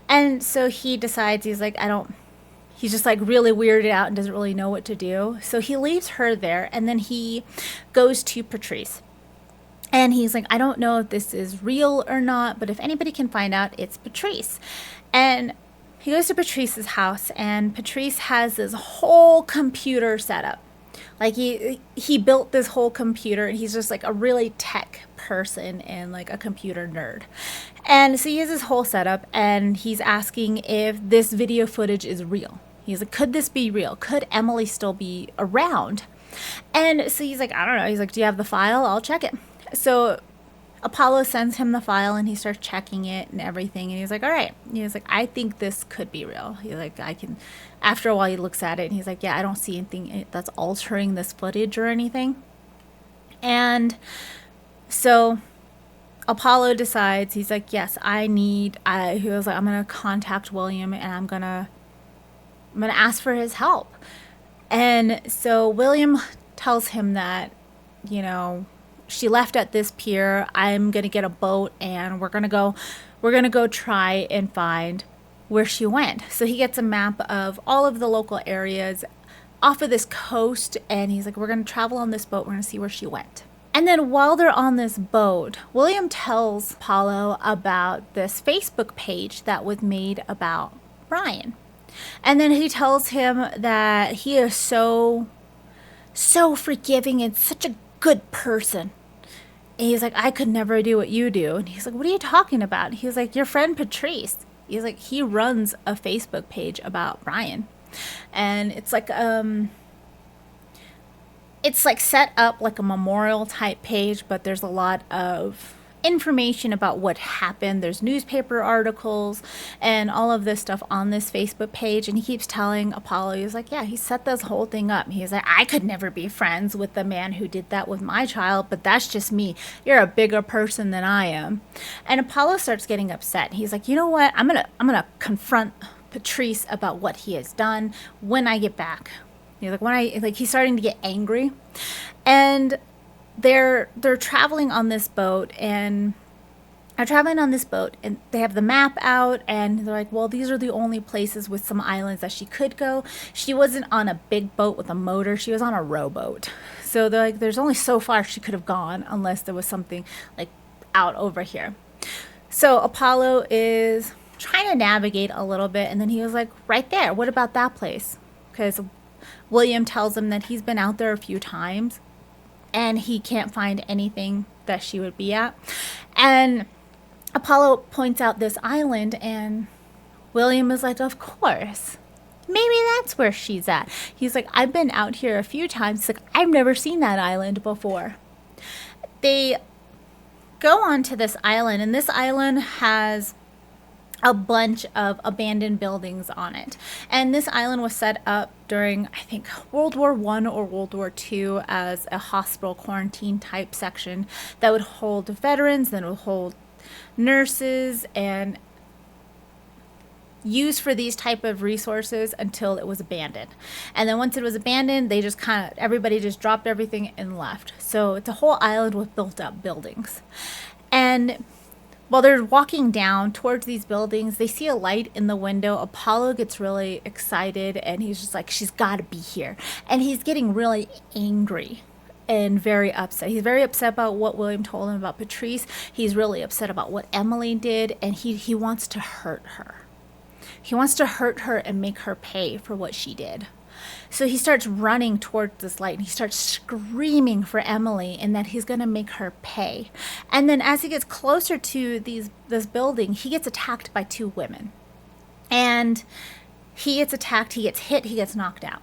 And so he decides, he's just like really weirded out and doesn't really know what to do. So he leaves her there, and then he goes to Patrice. And he's like, I don't know if this is real or not, but if anybody can find out, it's Patrice. And he goes to Patrice's house, and Patrice has this whole computer set up. Like he built this whole computer, and he's just like a really tech person and like a computer nerd. And so he has this whole setup, and he's asking if this video footage is real. He's like, could this be real? Could Emily still be around? And so he's like, I don't know. He's like, do you have the file? I'll check it. So Apollo sends him the file, and he starts checking it and everything. And he's like, all right. He's like, I think this could be real. He's like, after a while he looks at it and he's like, yeah, I don't see anything that's altering this footage or anything. And so Apollo decides, he's like, yes, he was like, I'm going to contact William, and I'm going to ask for his help. And so William tells him that, she left at this pier. I'm going to get a boat, and we're going to go try and find where she went. So he gets a map of all of the local areas off of this coast, and he's like, we're going to travel on this boat. We're going to see where she went. And then while they're on this boat, William tells Apollo about this Facebook page that was made about Brian. And then he tells him that he is so forgiving and such a good person. And he's like, I could never do what you do. And he's like, what are you talking about? He's like, your friend Patrice. He's like, he runs a Facebook page about Brian. And it's like set up like a memorial type page, but there's a lot of information about what happened. There's newspaper articles and all of this stuff on this Facebook page. And he keeps telling Apollo, he's like, yeah, he set this whole thing up. He's like, I could never be friends with the man who did that with my child, but that's just me. You're a bigger person than I am. And Apollo starts getting upset. He's like, you know what? I'm gonna confront Patrice about what he has done when I get back. He's like, he's starting to get angry. And they're traveling on this boat, and they have the map out, and they're like, well, these are the only places with some islands that she could go. She wasn't on a big boat with a motor. She was on a rowboat. So they're like, there's only so far she could have gone unless there was something like out over here. So Apollo is trying to navigate a little bit, and then he was like, right there, what about that place? Because William tells him that he's been out there a few times and he can't find anything that she would be at. And Apollo points out this island, and William is like, of course. Maybe that's where she's at. He's like, I've been out here a few times. He's like, I've never seen that island before. They go on to this island, and this island has a bunch of abandoned buildings on it. And this island was set up during, I think, World War I or World War II as a hospital quarantine type section that would hold veterans, then would hold nurses, and used for these type of resources until it was abandoned. And then once it was abandoned, they just everybody just dropped everything and left. So it's a whole island with built up buildings. And while they're walking down towards these buildings, they see a light in the window. Apollo gets really excited, and he's just like, she's got to be here. And he's getting really angry and very upset. He's very upset about what William told him about Patrice. He's really upset about what Emily did, and he wants to hurt her. He wants to hurt her and make her pay for what she did. So he starts running towards this light, and he starts screaming for Emily and that he's going to make her pay. And then as he gets closer to this building, he gets attacked by two women. And he gets attacked, he gets hit, he gets knocked out.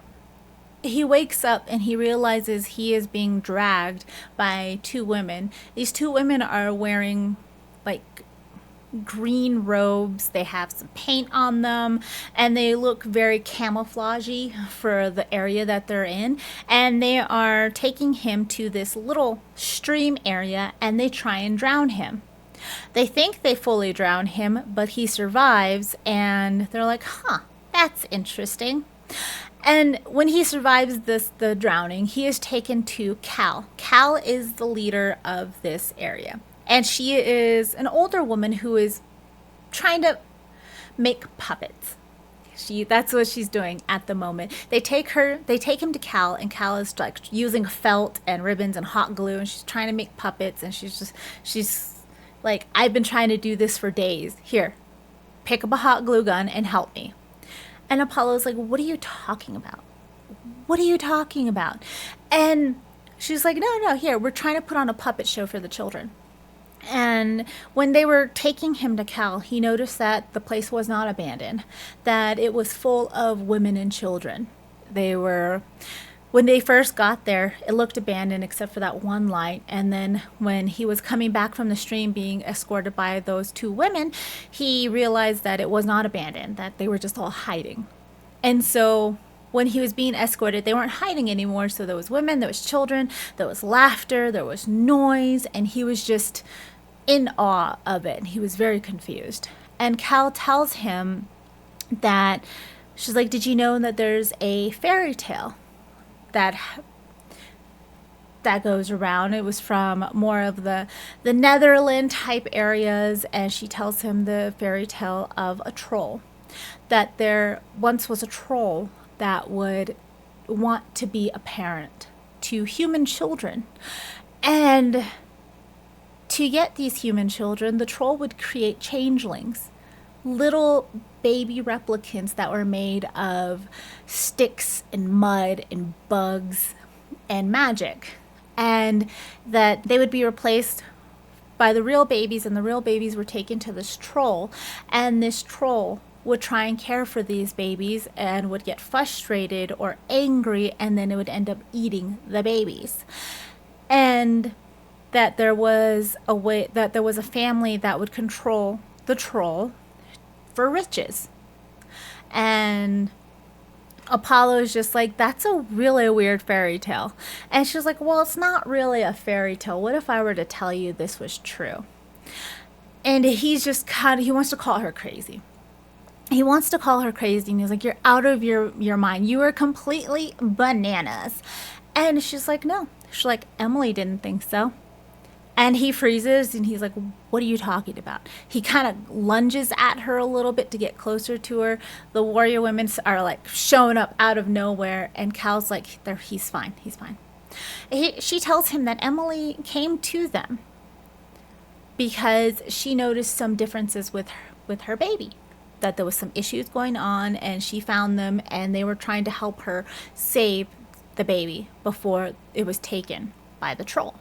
He wakes up and he realizes he is being dragged by two women. These two women are wearing like green robes. They have some paint on them, and they look very camouflagey for the area that they're in. And they are taking him to this little stream area, and they try and drown him. They think they fully drown him, but he survives, and they're like, that's interesting. And when he survives the drowning, he is taken to Cal. Cal is the leader of this area. And she is an older woman who is trying to make puppets. That's what she's doing at the moment. They take him to Cal, and Cal is like using felt and ribbons and hot glue, and she's trying to make puppets, and she's like, I've been trying to do this for days. Here, pick up a hot glue gun and help me. And Apollo's like, what are you talking about? What are you talking about? And she's like, no, here, we're trying to put on a puppet show for the children. And when they were taking him to Cal, he noticed that the place was not abandoned, that it was full of women and children. When they first got there, it looked abandoned except for that one light. And then when he was coming back from the stream being escorted by those two women, he realized that it was not abandoned, that they were just all hiding. And so when he was being escorted, they weren't hiding anymore. So there was women, there was children, there was laughter, there was noise, and he was just in awe of it. He was very confused. And Cal tells him that, she's like, did you know that there's a fairy tale that goes around? It was from more of the Netherland type areas, and she tells him the fairy tale of a troll, that there once was a troll that would want to be a parent to human children. And to get these human children, the troll would create changelings, little baby replicants that were made of sticks and mud and bugs and magic. And that they would be replaced by the real babies, and the real babies were taken to this troll. And this troll would try and care for these babies and would get frustrated or angry, and then it would end up eating the babies. And that there was a family that would control the troll for riches. And Apollo's just like, that's a really weird fairy tale. And she's like, well, it's not really a fairy tale. What if I were to tell you this was true? And he's just he wants to call her crazy. He wants to call her crazy, and he's like, you're out of your mind. You are completely bananas. And she's like, no. She's like, Emily didn't think so. And he freezes, and he's like, what are you talking about? He kind of lunges at her a little bit to get closer to her. The warrior women are like showing up out of nowhere, and Cal's like, he's fine. She tells him that Emily came to them because she noticed some differences with her baby. that there was some issues going on, and she found them, and they were trying to help her save the baby before it was taken by the troll.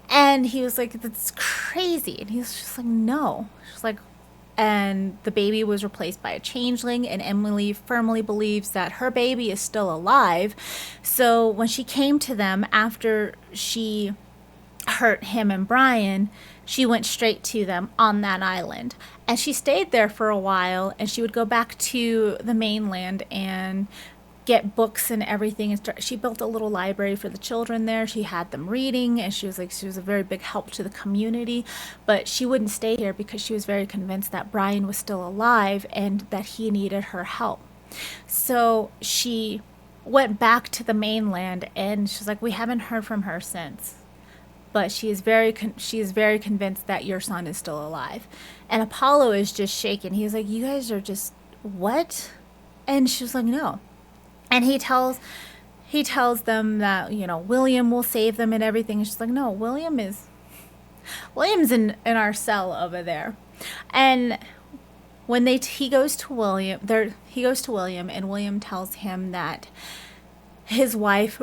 And he was like, that's crazy. And he was just like, no. She's like, and the baby was replaced by a changeling, and Emily firmly believes that her baby is still alive. So when she came to them after she hurt him and Brian, she went straight to them on that island. And she stayed there for a while, and she would go back to the mainland and get books and everything. And she built a little library for the children there. She had them reading, and she was a very big help to the community. But she wouldn't stay here because she was very convinced that Brian was still alive and that he needed her help. So she went back to the mainland, and she's like, we haven't heard from her since, but she is very convinced that your son is still alive. And Apollo is just shaken. He's like, you guys are just what? And she was like, no. And he tells them that, William will save them and everything. And she's like, no, William's in our cell over there. And when he goes to William, and William tells him that his wife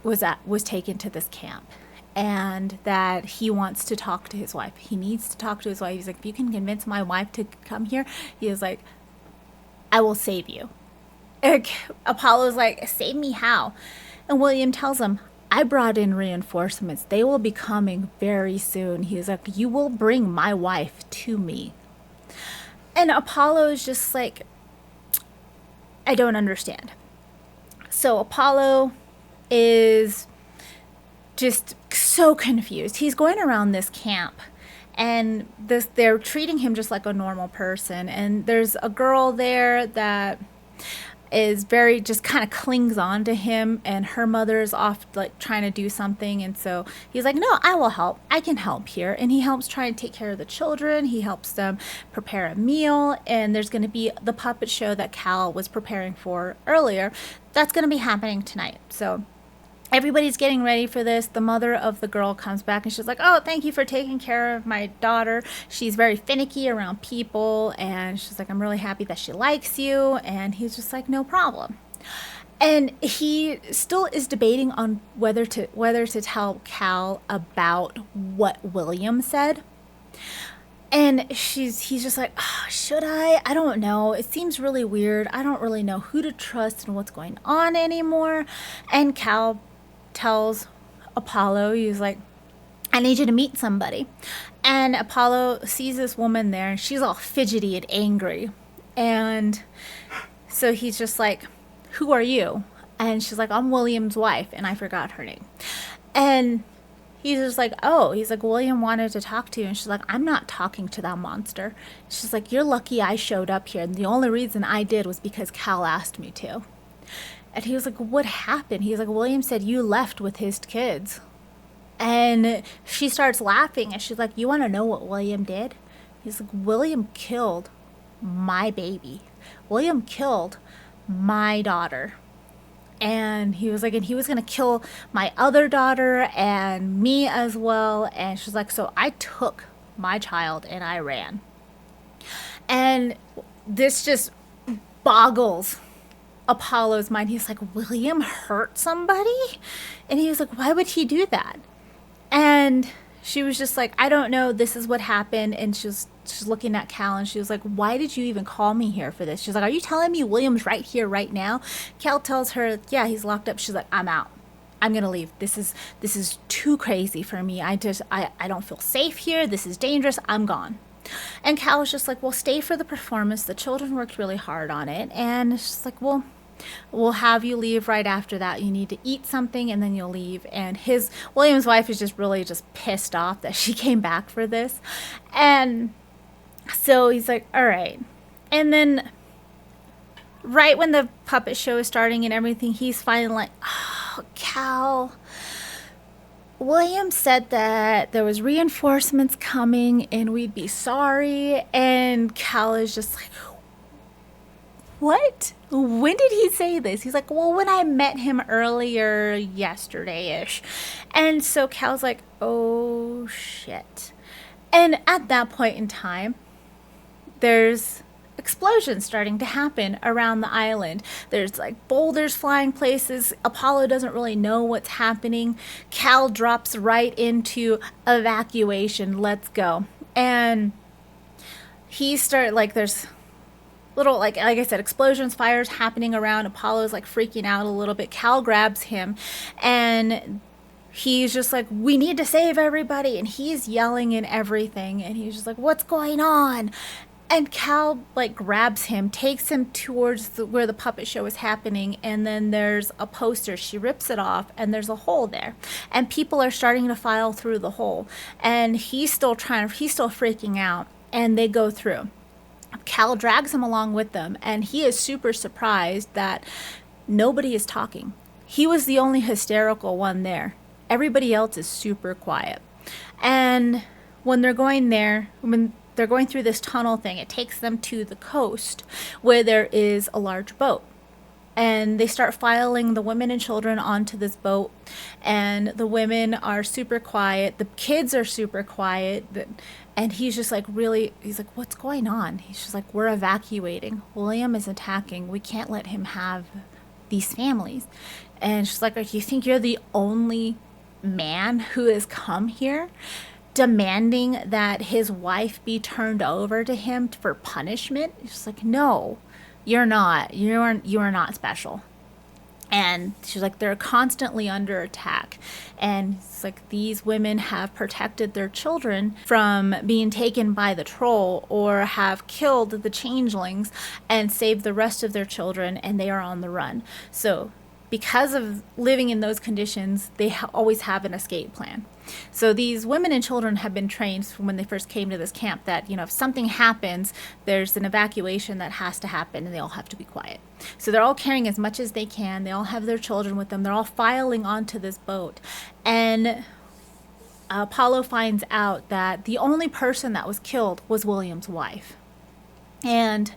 was taken to this camp, and that he wants to talk to his wife. He needs to talk to his wife. He's like, if you can convince my wife to come here, he is like, I will save you. Apollo's like, save me how? And William tells him, I brought in reinforcements. They will be coming very soon. He's like, you will bring my wife to me. And Apollo's just like, I don't understand. So Apollo is just so confused. He's going around this camp, and they're treating him just like a normal person. And there's a girl there that is very, just kind of clings on to him, and her mother is off like trying to do something, and so he's like, no, I will help. I can help here. And he helps try and take care of the children. He helps them prepare a meal, and there's going to be the puppet show that Cal was preparing for earlier. That's going to be happening tonight. So everybody's getting ready for this. The mother of the girl comes back, and she's like, oh, thank you for taking care of my daughter. She's very finicky around people. And she's like, I'm really happy that she likes you. And he's just like, no problem. And he still is debating on whether to tell Cal about what William said. And he's just like, oh, should I? I don't know. It seems really weird. I don't really know who to trust and what's going on anymore. And Cal tells Apollo, he's like, I need you to meet somebody. And Apollo sees this woman there, and she's all fidgety and angry. And so he's just like, who are you? And she's like, I'm William's wife, and I forgot her name. And he's just like, oh, he's like, William wanted to talk to you. And she's like, I'm not talking to that monster. She's like, you're lucky I showed up here, and the only reason I did was because Cal asked me to. And he was like, what happened? He's like, William said you left with his kids. And she starts laughing, and she's like, you want to know what William did? He's like, William killed my baby. William killed my daughter. And he was like, and he was going to kill my other daughter and me as well. And she's like, so I took my child and I ran. And this just boggles Apollo's mind. He's like, William hurt somebody? And he was like, why would he do that? And she was just like, I don't know. This is what happened. And she's looking at Cal, and she was like, why did you even call me here for this? She's like, are you telling me William's right here, right now? Cal tells her, yeah, he's locked up. She's like, I'm out. I'm going to leave. This is too crazy for me. I don't feel safe here. This is dangerous. I'm gone. And Cal was just like, well, stay for the performance. The children worked really hard on it. And she's like, well, we'll have you leave right after that. You need to eat something, and then you'll leave. And William's wife is just really just pissed off that she came back for this. And so he's like, all right. And then right when the puppet show is starting and everything, he's finally like, oh, Cal, William said that there was reinforcements coming and we'd be sorry. And Cal is just like, what? When did he say this? He's like, well, when I met him earlier yesterday-ish. And so Cal's like, oh, shit. And at that point in time, there's explosions starting to happen around the island. There's like boulders flying places. Apollo doesn't really know what's happening. Cal drops right into evacuation. Let's go. And there's little, like I said, explosions, fires happening around. Apollo's like freaking out a little bit. Cal grabs him and he's just like, we need to save everybody. And he's yelling and everything. And he's just like, what's going on? And Cal like grabs him, takes him towards where the puppet show is happening, and then there's a poster. She rips it off, and there's a hole there, and people are starting to file through the hole, and he's still freaking out, and they go through. Cal drags him along with them, and he is super surprised that nobody is talking. He was the only hysterical one there. Everybody else is super quiet. And when they're going through this tunnel thing, it takes them to the coast where there is a large boat. And they start filing the women and children onto this boat. And the women are super quiet. The kids are super quiet. And he's just like, he's like, what's going on? He's just like, we're evacuating. William is attacking. We can't let him have these families. And she's like, do you think you're the only man who has come here demanding that his wife be turned over to him for punishment? She's like, no, you're not. You are not special. And she's like, they're constantly under attack. And it's like, these women have protected their children from being taken by the troll, or have killed the changelings and saved the rest of their children, and they are on the run. So because of living in those conditions, they always have an escape plan. So these women and children have been trained from when they first came to this camp that, if something happens, there's an evacuation that has to happen, and they all have to be quiet. So they're all carrying as much as they can. They all have their children with them. They're all filing onto this boat. And Apollo finds out that the only person that was killed was William's wife. And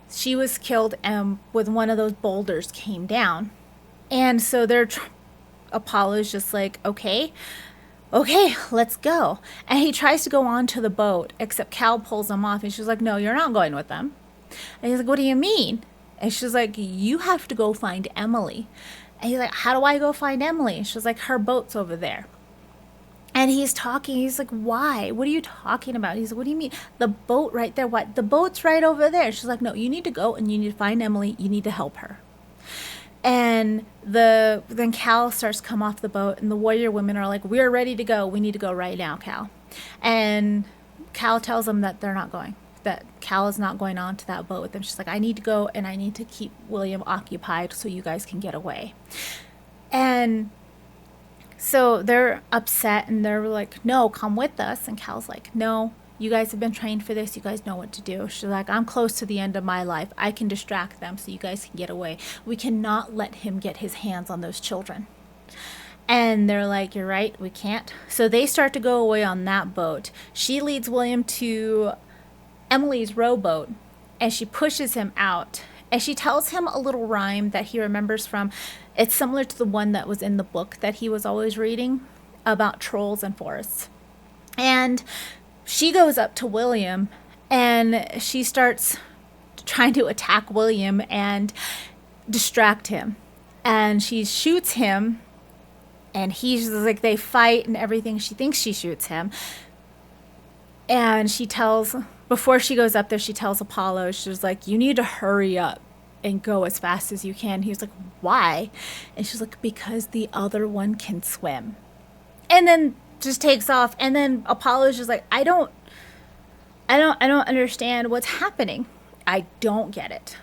she was killed when one of those boulders came down. And so Apollo's just like, okay, let's go. And he tries to go onto the boat, except Cal pulls him off. And she's like, no, you're not going with them. And he's like, what do you mean? And she's like, you have to go find Emily. And he's like, how do I go find Emily? And she's like, her boat's over there. And he's talking. He's like, why? What are you talking about? He's like, what do you mean? The boat right there. What? The boat's right over there. She's like, no, you need to go and you need to find Emily. You need to help her. And then Cal starts to come off the boat, and the warrior women are like, we're ready to go. We need to go right now, Cal. And Cal tells them that they're not going, that Cal is not going on to that boat with them. She's like, I need to go, and I need to keep William occupied so you guys can get away. And so they're upset, and they're like, no, come with us. And Cal's like, no. You guys have been trained for this. You guys know what to do. She's like, I'm close to the end of my life. I can distract them so you guys can get away. We cannot let him get his hands on those children. And they're like, you're right, we can't. So they start to go away on that boat. She leads William to Emily's rowboat, and she pushes him out. And she tells him a little rhyme that he remembers from. It's similar to the one that was in the book that he was always reading about trolls and forests. And she goes up to William, and she starts trying to attack William and distract him. And she shoots him, and he's like, they fight and everything. She thinks she shoots him. And before she goes up there, she tells Apollo, she's like, you need to hurry up and go as fast as you can. He was like, why? And she's like, because the other one can swim. And then just takes off. And then Apollo's just like, I don't understand what's happening. I don't get it.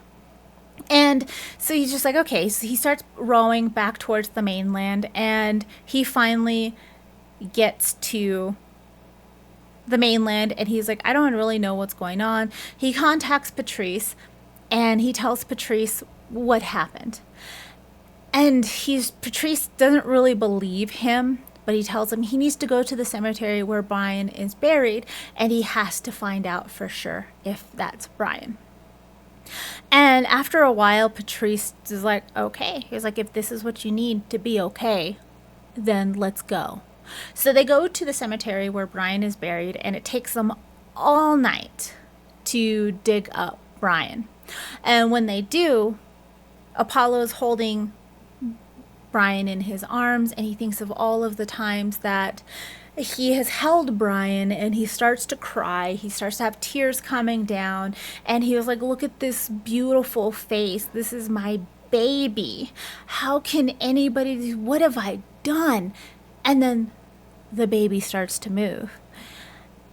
And so he's just like, okay. So he starts rowing back towards the mainland, and he finally gets to the mainland, and he's like, I don't really know what's going on. He contacts Patrice, and he tells Patrice what happened. And Patrice doesn't really believe him, but he tells him he needs to go to the cemetery where Brian is buried, and he has to find out for sure if that's Brian. And after a while, Patrice is like, okay. He's like, if this is what you need to be okay, then let's go. So they go to the cemetery where Brian is buried, and it takes them all night to dig up Brian. And when they do, Apollo's holding Brian in his arms, and he thinks of all of the times that he has held Brian, and he starts to cry. He starts to have tears coming down, and he was like, look at this beautiful face. This is my baby. How can anybody, what have I done? And then the baby starts to move.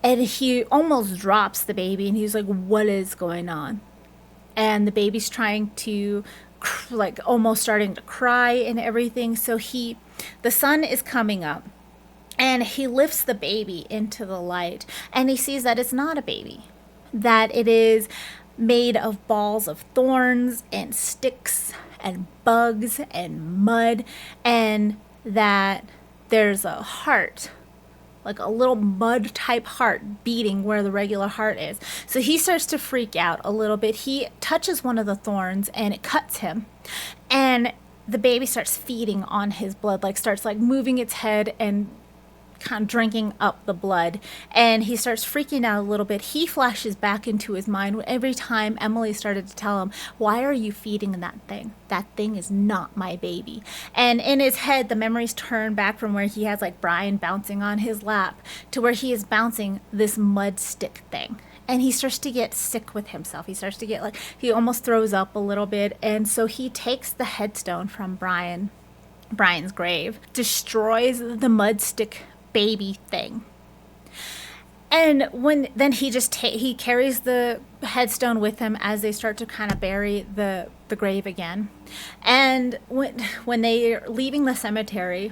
And he almost drops the baby, and he's like, what is going on? And the baby's trying to, like, almost starting to cry and everything. So the sun is coming up, and he lifts the baby into the light, and he sees that it's not a baby, that it is made of balls of thorns and sticks and bugs and mud, and that there's a heart, like a little mud type heart beating where the regular heart is. So he starts to freak out a little bit. He touches one of the thorns and it cuts him. And the baby starts feeding on his blood, like starts like moving its head and kind of drinking up the blood. And he starts freaking out a little bit. He flashes back into his mind every time Emily started to tell him, why are you feeding that thing? That thing is not my baby. And in his head, the memories turn back from where he has like Brian bouncing on his lap to where he is bouncing this mud stick thing. And he starts to get sick with himself. He starts to get like, he almost throws up a little bit. And so he takes the headstone from Brian's grave, destroys the mud stick baby thing. And then he carries the headstone with him as they start to kind of bury the grave again. And when they're leaving the cemetery,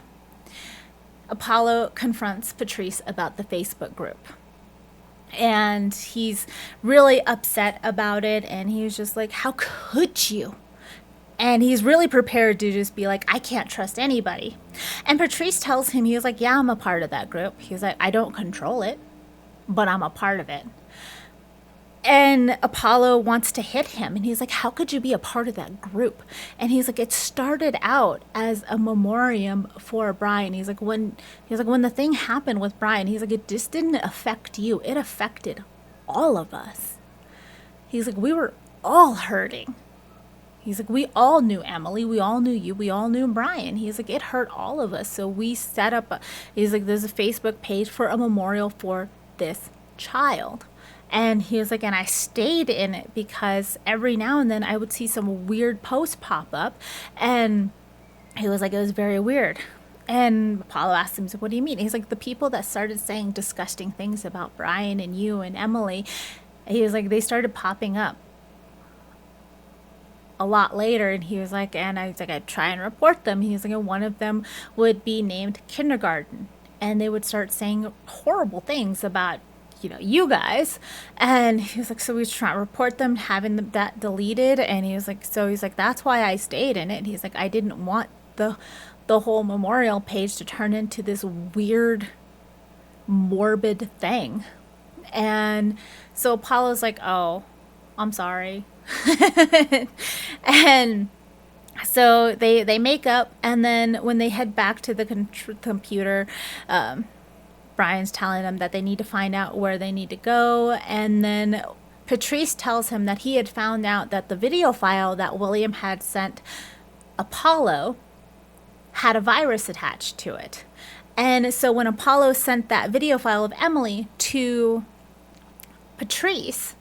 Apollo confronts Patrice about the Facebook group. And he's really upset about it, and he was just like, how could you? And he's really prepared to just be like, I can't trust anybody. And Patrice tells him, he was like, yeah, I'm a part of that group. He's like, I don't control it, but I'm a part of it. And Apollo wants to hit him. And he's like, how could you be a part of that group? And he's like, it started out as a memoriam for Brian. He's like, when the thing happened with Brian, he's like, it just didn't affect you. It affected all of us. He's like, we were all hurting. He's like, we all knew Emily, we all knew you, we all knew Brian. He's like, it hurt all of us. So we set up, he's like, there's a Facebook page for a memorial for this child. And he was like, and I stayed in it because every now and then I would see some weird post pop up. And he was like, it was very weird. And Apollo asked him, he's like, what do you mean? He's like, the people that started saying disgusting things about Brian and you and Emily, he was like, they started popping up a lot later. And he was like, and I was like, I'd try and report them. He was like, and one of them would be named Kindergarten, and they would start saying horrible things about, you guys. And he was like, so we was trying to report them, having that deleted. And he was like, that's why I stayed in it. And he's like, I didn't want the whole memorial page to turn into this weird, morbid thing. And so Apollo's like, oh, I'm sorry. And so they make up, and then when they head back to the computer, Brian's telling them that they need to find out where they need to go. And then Patrice tells him that he had found out that the video file that William had sent Apollo had a virus attached to it. And so when Apollo sent that video file of Emily to Patrice,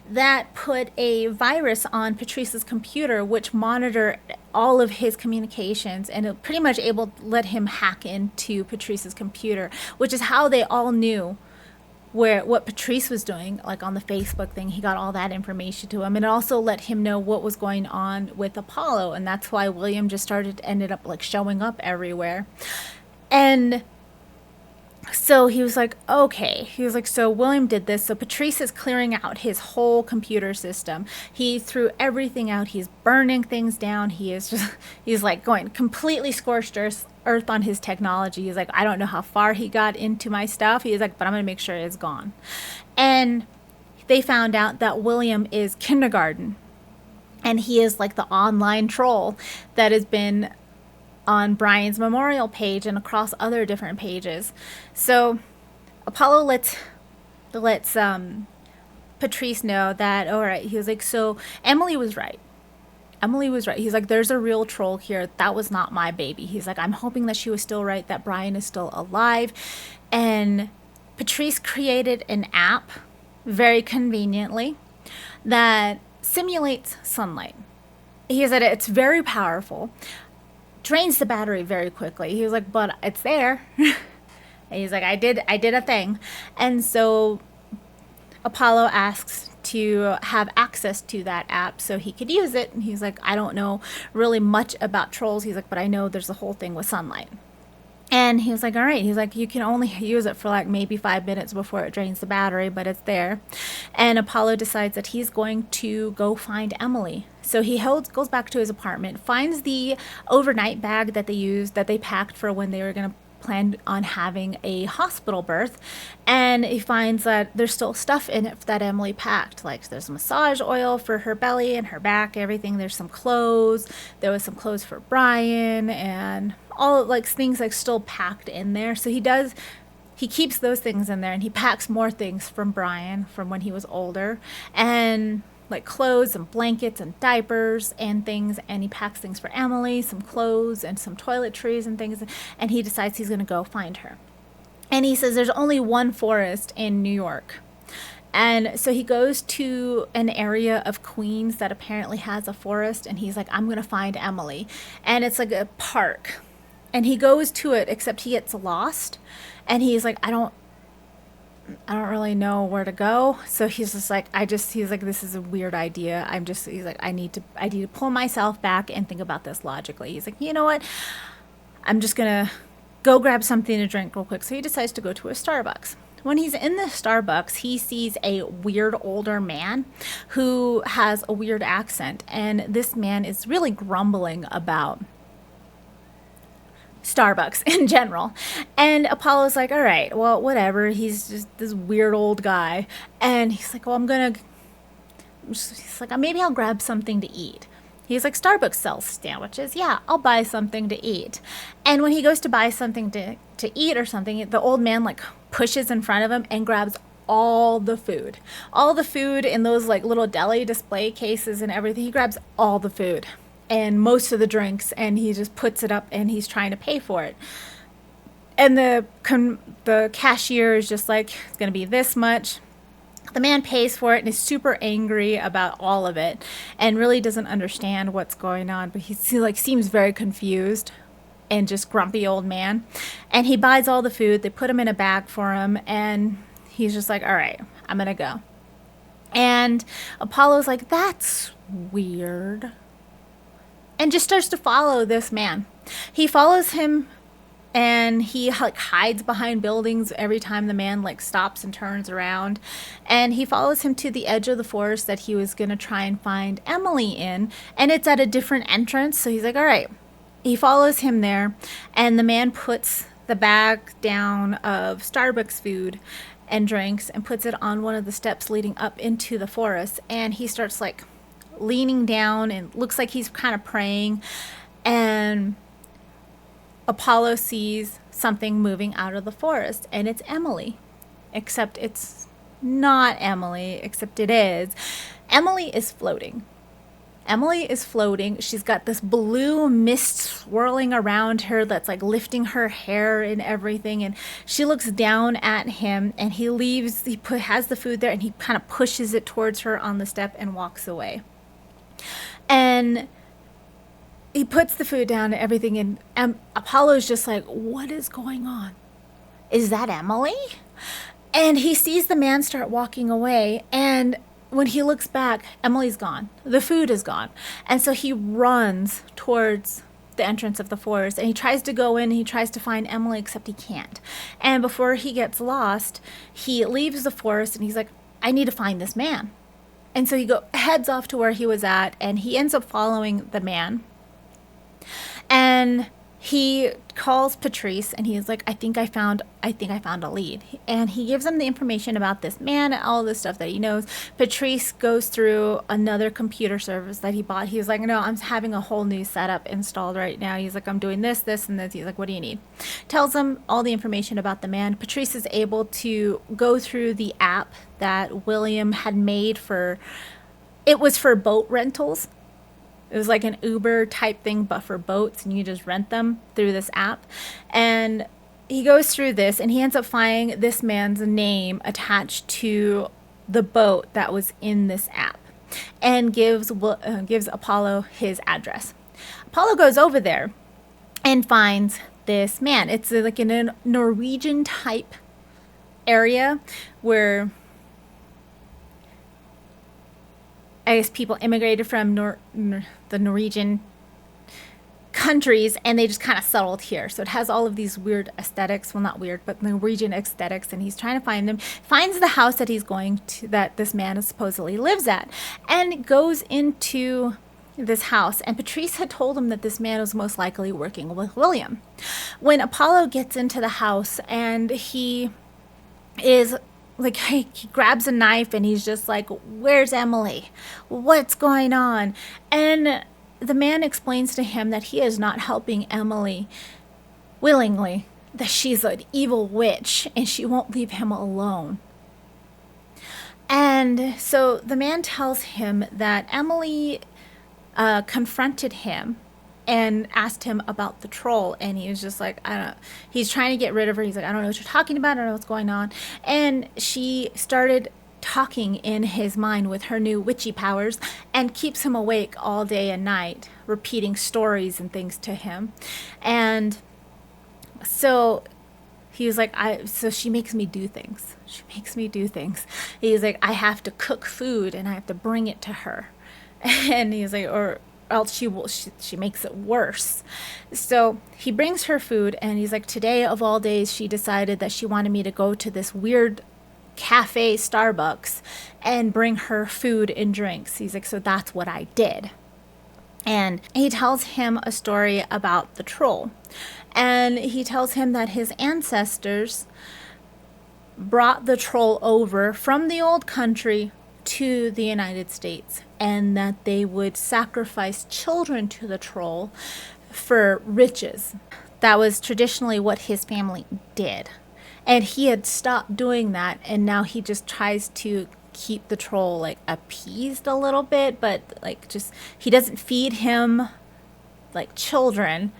that put a virus on Patrice's computer, which monitored all of his communications, and it pretty much able to let him hack into Patrice's computer, which is how they all knew what Patrice was doing, like on the Facebook thing. He got all that information to him, and it also let him know what was going on with Apollo, and that's why William just ended up like showing up everywhere. And so he was like, okay. He was like, so William did this. So Patrice is clearing out his whole computer system. He threw everything out. He's burning things down. He's like going completely scorched earth on his technology. He's like, I don't know how far he got into my stuff. He's like, but I'm going to make sure it's gone. And they found out that William is Kindergarten. And he is like the online troll that has been on Brian's memorial page and across other different pages. So Apollo lets Patrice know that, all right, he was like, so Emily was right. Emily was right. He's like, there's a real troll here. That was not my baby. He's like, I'm hoping that she was still right, that Brian is still alive. And Patrice created an app very conveniently that simulates sunlight. He said it's very powerful, drains the battery very quickly. He was like, but it's there. And he's like, I did a thing. And so Apollo asks to have access to that app so he could use it. And he's like, I don't know really much about trolls. He's like, but I know there's a whole thing with sunlight. And he was like, all right. He's like, you can only use it for like maybe 5 minutes before it drains the battery, but it's there. And Apollo decides that he's going to go find Emily. So he goes back to his apartment, finds the overnight bag that they packed for when they were going to plan on having a hospital birth, and he finds that there's still stuff in it that Emily packed. Like there's massage oil for her belly and her back, everything. There's some clothes. There was some clothes for Brian and all like things like still packed in there. So he keeps those things in there, and he packs more things from Brian from when he was older, and like clothes and blankets and diapers and things, and he packs things for Emily, some clothes and some toiletries and things, and he decides he's going to go find her. And he says there's only one forest in New York. And so he goes to an area of Queens that apparently has a forest, and he's like, I'm going to find Emily. And it's like a park. And he goes to it, except he gets lost. And he's like, I don't really know where to go. So he's just like, he's like, this is a weird idea. He's like, I need to pull myself back and think about this logically. He's like, you know what? I'm just going to go grab something to drink real quick. So he decides to go to a Starbucks. When he's in the Starbucks, he sees a weird older man who has a weird accent. And this man is really grumbling about Starbucks in general. And Apollo's like, all right, well, whatever. He's just this weird old guy. And he's like, well, he's like, maybe I'll grab something to eat. He's like, Starbucks sells sandwiches. Yeah, I'll buy something to eat. And when he goes to buy something to eat or something, the old man like pushes in front of him and grabs all the food in those like little deli display cases and everything. He grabs all the food and most of the drinks, and he just puts it up, and he's trying to pay for it. And the cashier is just like, it's going to be this much. The man pays for it and is super angry about all of it and really doesn't understand what's going on, but he like seems very confused and just grumpy old man. And he buys all the food. They put him in a bag for him, and he's just like, all right, I'm going to go. And Apollo's like, that's weird. And just starts to follow this man. He follows him, and he like hides behind buildings every time the man like stops and turns around. And he follows him to the edge of the forest that he was going to try and find Emily in. And it's at a different entrance. So he's like, all right. He follows him there, and the man puts the bag down of Starbucks food and drinks and puts it on one of the steps leading up into the forest. And he starts like leaning down and looks like he's kind of praying, and Apollo sees something moving out of the forest, and it's Emily, except it's not Emily, except it is. Emily is floating. She's got this blue mist swirling around her that's like lifting her hair and everything, and she looks down at him, and he has the food there, and he kind of pushes it towards her on the step and walks away. And he puts the food down and everything, and Apollo's just like, what is going on? Is that Emily? And he sees the man start walking away, and when he looks back, Emily's gone. The food is gone. And so he runs towards the entrance of the forest, and he tries to go in, and he tries to find Emily, except he can't. And before he gets lost, he leaves the forest, and he's like, I need to find this man. And so he heads off to where he was at, and he ends up following the man. And he calls Patrice and he's like, I think I found a lead. And he gives him the information about this man and all this stuff that he knows. Patrice goes through another computer service that he bought. He's like, no, I'm having a whole new setup installed right now. He's like, I'm doing this, this, and this. He's like, what do you need? Tells him all the information about the man. Patrice is able to go through the app that William had made it was for boat rentals. It was like an Uber type thing, but for boats, and you just rent them through this app. And he goes through this, and he ends up finding this man's name attached to the boat that was in this app, and gives Apollo his address. Apollo goes over there and finds this man. It's like in a Norwegian type area where I guess people immigrated from the Norwegian countries, and they just kind of settled here. So it has all of these weird aesthetics. Well, not weird, but Norwegian aesthetics. And he's trying to find them. Finds the house that he's going to, that this man supposedly lives at, and goes into this house. And Patrice had told him that this man was most likely working with William. When Apollo gets into the house, and he is like, he grabs a knife and he's just like, where's Emily? What's going on? And the man explains to him that he is not helping Emily willingly, that she's an evil witch and she won't leave him alone. And so the man tells him that Emily confronted him and asked him about the troll, and he was just like, I don't know. He's trying to get rid of her. He's like, I don't know what you're talking about. I don't know what's going on. And she started talking in his mind with her new witchy powers, and keeps him awake all day and night, repeating stories and things to him. And so he was like, so she makes me do things. She makes me do things. He's like, I have to cook food and I have to bring it to her. And he's like, or else she makes it worse. So he brings her food, and he's like, today of all days, she decided that she wanted me to go to this weird cafe, Starbucks, and bring her food and drinks. He's like, so that's what I did. And he tells him a story about the troll. And he tells him that his ancestors brought the troll over from the old country to the United States, and that they would sacrifice children to the troll for riches. That was traditionally what his family did. And he had stopped doing that, and now he just tries to keep the troll like appeased a little bit, but like just, he doesn't feed him like children,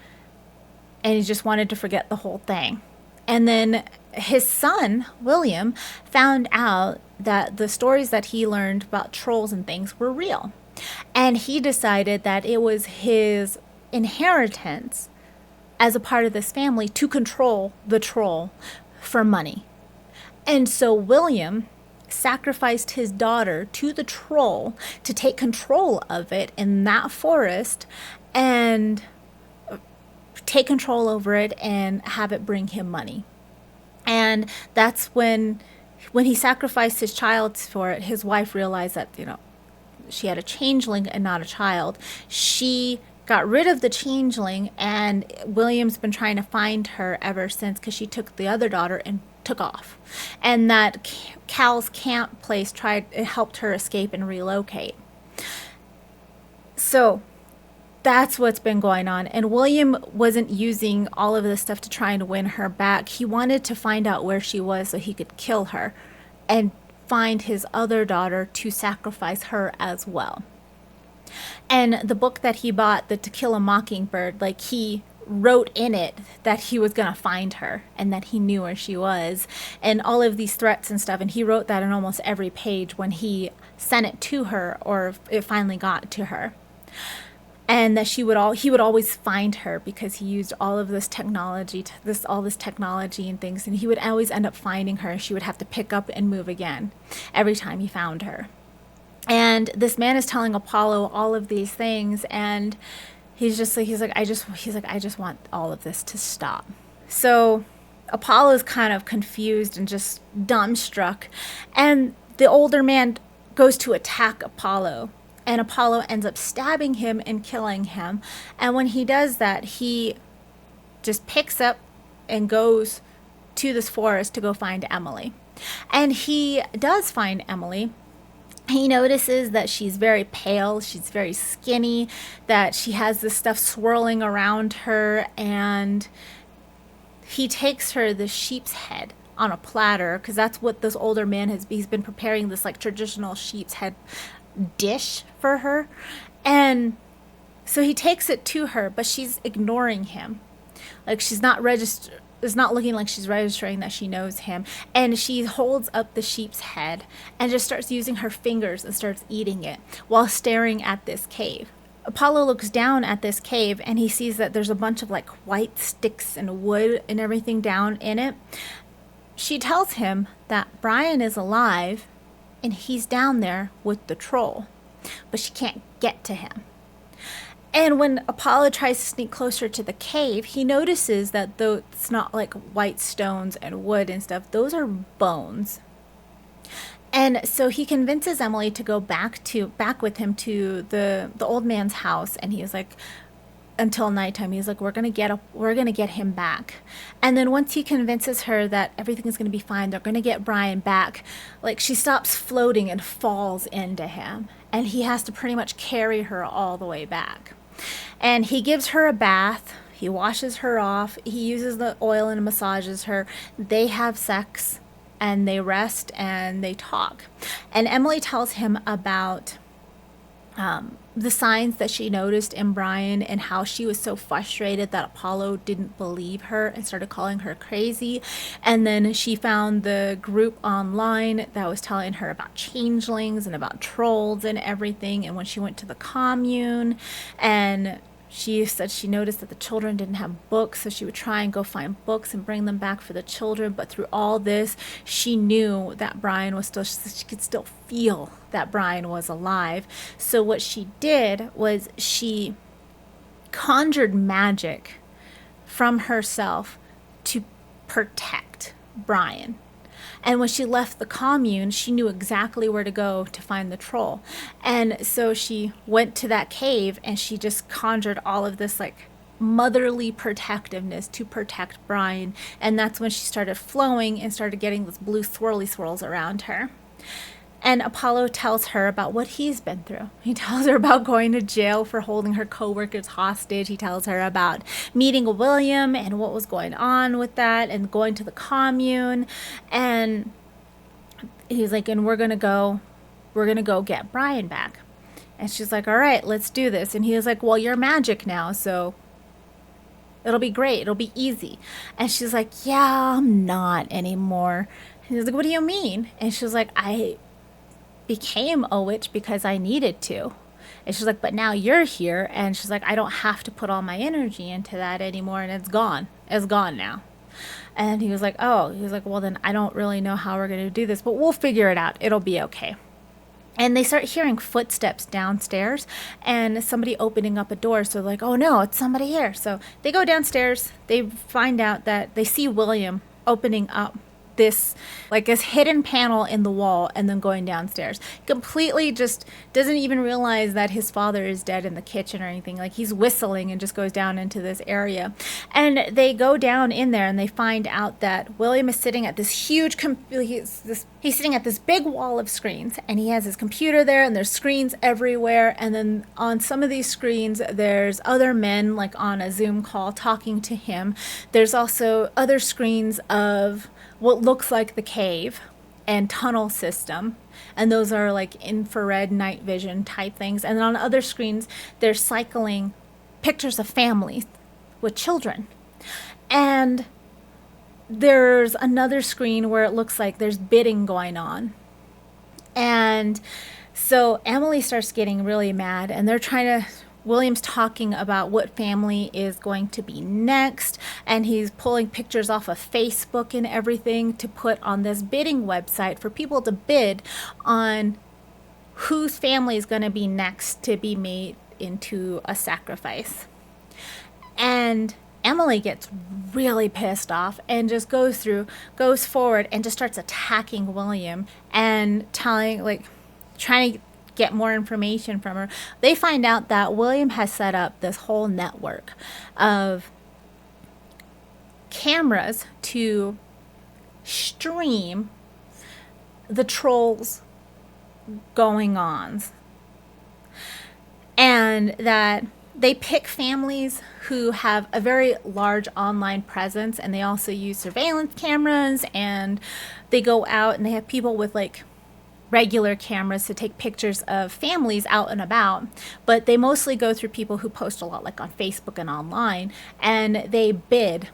and he just wanted to forget the whole thing. And then his son, William, found out that the stories that he learned about trolls and things were real. And he decided that it was his inheritance as a part of this family to control the troll for money. And so William sacrificed his daughter to the troll to take control of it in that forest, and take control over it and have it bring him money. And that's when he sacrificed his child for it, his wife realized that, she had a changeling and not a child. She got rid of the changeling, and William's been trying to find her ever since, because she took the other daughter and took off. And that Cal's camp place helped her escape and relocate. So that's what's been going on. And William wasn't using all of this stuff to try and win her back. He wanted to find out where she was so he could kill her and find his other daughter to sacrifice her as well. And the book that he bought, the To Kill a Mockingbird, like, he wrote in it that he was going to find her and that he knew where she was, and all of these threats and stuff. And he wrote that on almost every page when he sent it to her, or it finally got to her. And that he would always find her, because he used all of this technology, all this technology and things, and he would always end up finding her. She would have to pick up and move again every time he found her. And this man is telling Apollo all of these things, and he's like, I just want all of this to stop. So Apollo's kind of confused and just dumbstruck, and the older man goes to attack Apollo. And Apollo ends up stabbing him and killing him. And when he does that, he just picks up and goes to this forest to go find Emily. And he does find Emily. He notices that she's very pale, she's very skinny, that she has this stuff swirling around her, and he takes her the sheep's head on a platter, because that's what this older man he's been preparing this like traditional sheep's head dish for her. And so he takes it to her, but she's ignoring him. Like she's not register it's not looking like she's registering that she knows him. And she holds up the sheep's head and just starts using her fingers and starts eating it while staring at this cave. Apollo looks down at this cave and he sees that there's a bunch of like white sticks and wood and everything down in it. She tells him that Brian is alive and he's down there with the troll, but she can't get to him. And when Apollo tries to sneak closer to the cave, he notices that though it's not like white stones and wood and stuff, those are bones. And so he convinces Emily to go back with him to the old man's house, and he's like, until nighttime, he's like, we're gonna get him back. And then once he convinces her that everything's gonna be fine, they're gonna get Brian back, like she stops floating and falls into him, and he has to pretty much carry her all the way back. And he gives her a bath, he washes her off, he uses the oil and massages her, they have sex, and they rest and they talk. And Emily tells him about the signs that she noticed in Brian and how she was so frustrated that Apollo didn't believe her and started calling her crazy. And then she found the group online that was telling her about changelings and about trolls and everything. And when she went to the commune, and she said she noticed that the children didn't have books, so she would try and go find books and bring them back for the children. But through all this, she knew that Brian was still, she could still feel that Brian was alive. So what she did was she conjured magic from herself to protect Brian. And when she left the commune, she knew exactly where to go to find the troll. And so she went to that cave and she just conjured all of this like motherly protectiveness to protect Brian. And that's when she started flowing and started getting this blue swirly swirls around her. And Apollo tells her about what he's been through. He tells her about going to jail for holding her coworkers hostage. He tells her about meeting William and what was going on with that and going to the commune. And he's like, and we're gonna go get Brian back. And she's like, all right, let's do this. And he was like, well, you're magic now, so it'll be great. It'll be easy. And she's like, yeah, I'm not anymore. And he's like, what do you mean? And she's like, I became a witch because I needed to. And she's like, but now you're here. And she's like, I don't have to put all my energy into that anymore, and it's gone now. And he was like, oh. He was like, well, then I don't really know how we're going to do this, but we'll figure it out. It'll be okay. And they start hearing footsteps downstairs and somebody opening up a door. So like, oh no, it's somebody here. So they go downstairs. They find out that they see William opening up this hidden panel in the wall and then going downstairs. Completely just doesn't even realize that his father is dead in the kitchen or anything. Like he's whistling and just goes down into this area. And they go down in there and they find out that William is sitting at this huge he's sitting at this big wall of screens, and he has his computer there, and there's screens everywhere. And then on some of these screens there's other men like on a Zoom call talking to him. There's also other screens of what looks like the cave and tunnel system, and those are like infrared night vision type things. And then on other screens they're cycling pictures of families with children. And there's another screen where it looks like there's bidding going on. And so Emily starts getting really mad, and William's talking about what family is going to be next, and he's pulling pictures off of Facebook and everything to put on this bidding website for people to bid on whose family is going to be next to be made into a sacrifice. And Emily gets really pissed off and just goes forward and just starts attacking William and trying to get more information from her. They find out that William has set up this whole network of cameras to stream the trolls going ons, and that they pick families who have a very large online presence, and they also use surveillance cameras, and they go out and they have people with like regular cameras to take pictures of families out and about, but they mostly go through people who post a lot like on Facebook and online, and they bid.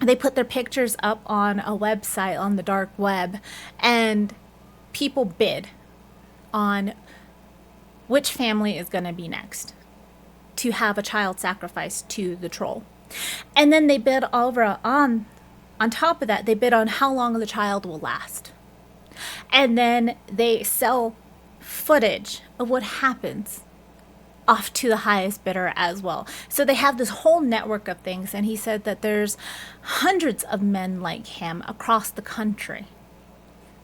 They put their pictures up on a website on the dark web, and people bid on which family is going to be next to have a child sacrificed to the troll. And then they bid over on top of that, they bid on how long the child will last. And then they sell footage of what happens off to the highest bidder as well. So they have this whole network of things, and he said that there's hundreds of men like him across the country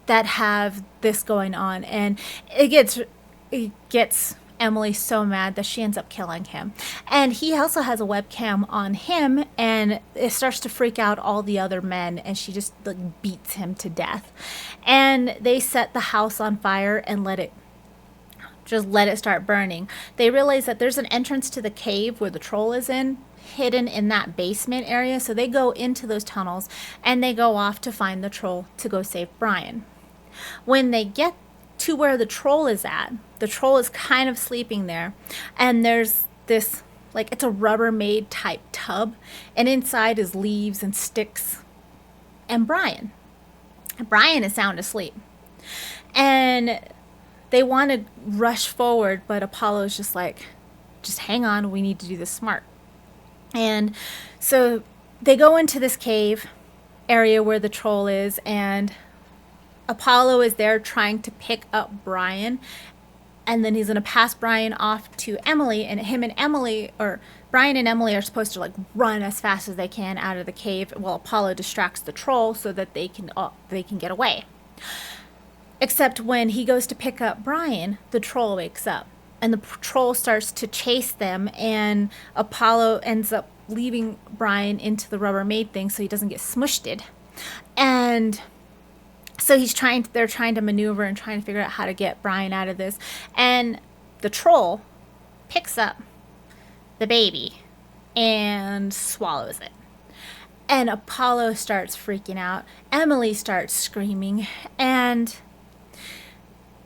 that have this going on, and it gets Emily so mad that she ends up killing him. And he also has a webcam on him, and it starts to freak out all the other men, and she just like beats him to death. And they set the house on fire and let it start burning. They realize that there's an entrance to the cave where the troll is hidden in that basement area. So they go into those tunnels and they go off to find the troll to go save Brian. When they get to where the troll is at, the troll is kind of sleeping there, and there's this, like, it's a Rubbermaid type tub, and inside is leaves and sticks and Brian. Brian is sound asleep, and they want to rush forward, but Apollo's just like, just hang on, we need to do this smart. And so they go into this cave area where the troll is, and Apollo is there trying to pick up Brian, and then he's going to pass Brian off to Emily, and Brian and Emily are supposed to like run as fast as they can out of the cave while Apollo distracts the troll so that they can get away. Except when he goes to pick up Brian, the troll wakes up, and the troll starts to chase them, and Apollo ends up leaving Brian into the Rubbermaid thing so he doesn't get smushed. And so they're trying to maneuver and trying to figure out how to get Brian out of this. And the troll picks up the baby and swallows it. And Apollo starts freaking out. Emily starts screaming. And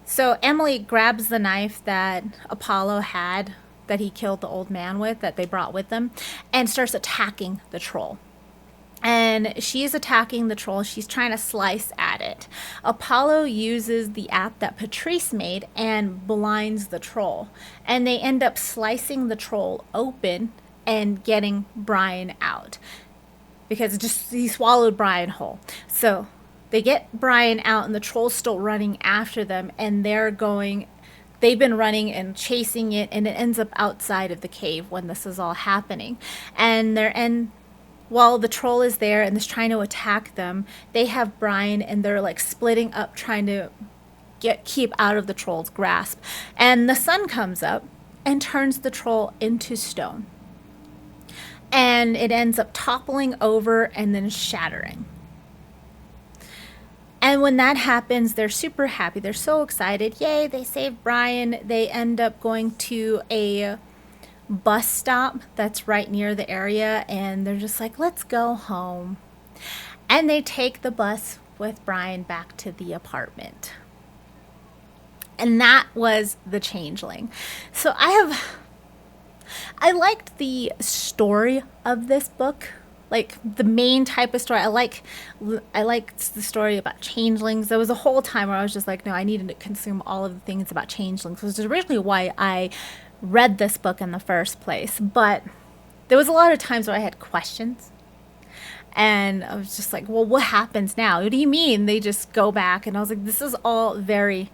so Emily grabs the knife that Apollo had, that he killed the old man with, that they brought with them, and starts attacking the troll. And she's attacking the troll. She's trying to slice at it. Apollo uses the app that Patrice made and blinds the troll. And they end up slicing the troll open and getting Brian out, because he swallowed Brian whole. So they get Brian out, and the troll's still running after them. And they've been running and chasing it, and it ends up outside of the cave when this is all happening. And while the troll is there and is trying to attack them, they have Brian, and they're like splitting up, trying to keep out of the troll's grasp. And the sun comes up and turns the troll into stone. And it ends up toppling over and then shattering. And when that happens, they're super happy. They're so excited. Yay, they saved Brian. They end up going to a bus stop that's right near the area, and they're just like, let's go home. And they take the bus with Brian back to the apartment. And that was The Changeling. So I liked the story of this book, like the main type of story. I liked the story about changelings. There was a whole time where I was just like, no, I needed to consume all of the things about changelings, which is originally why I read this book in the first place. But there was a lot of times where I had questions, and I was just like, well, what happens now? What do you mean they just go back? And I was like, this is all very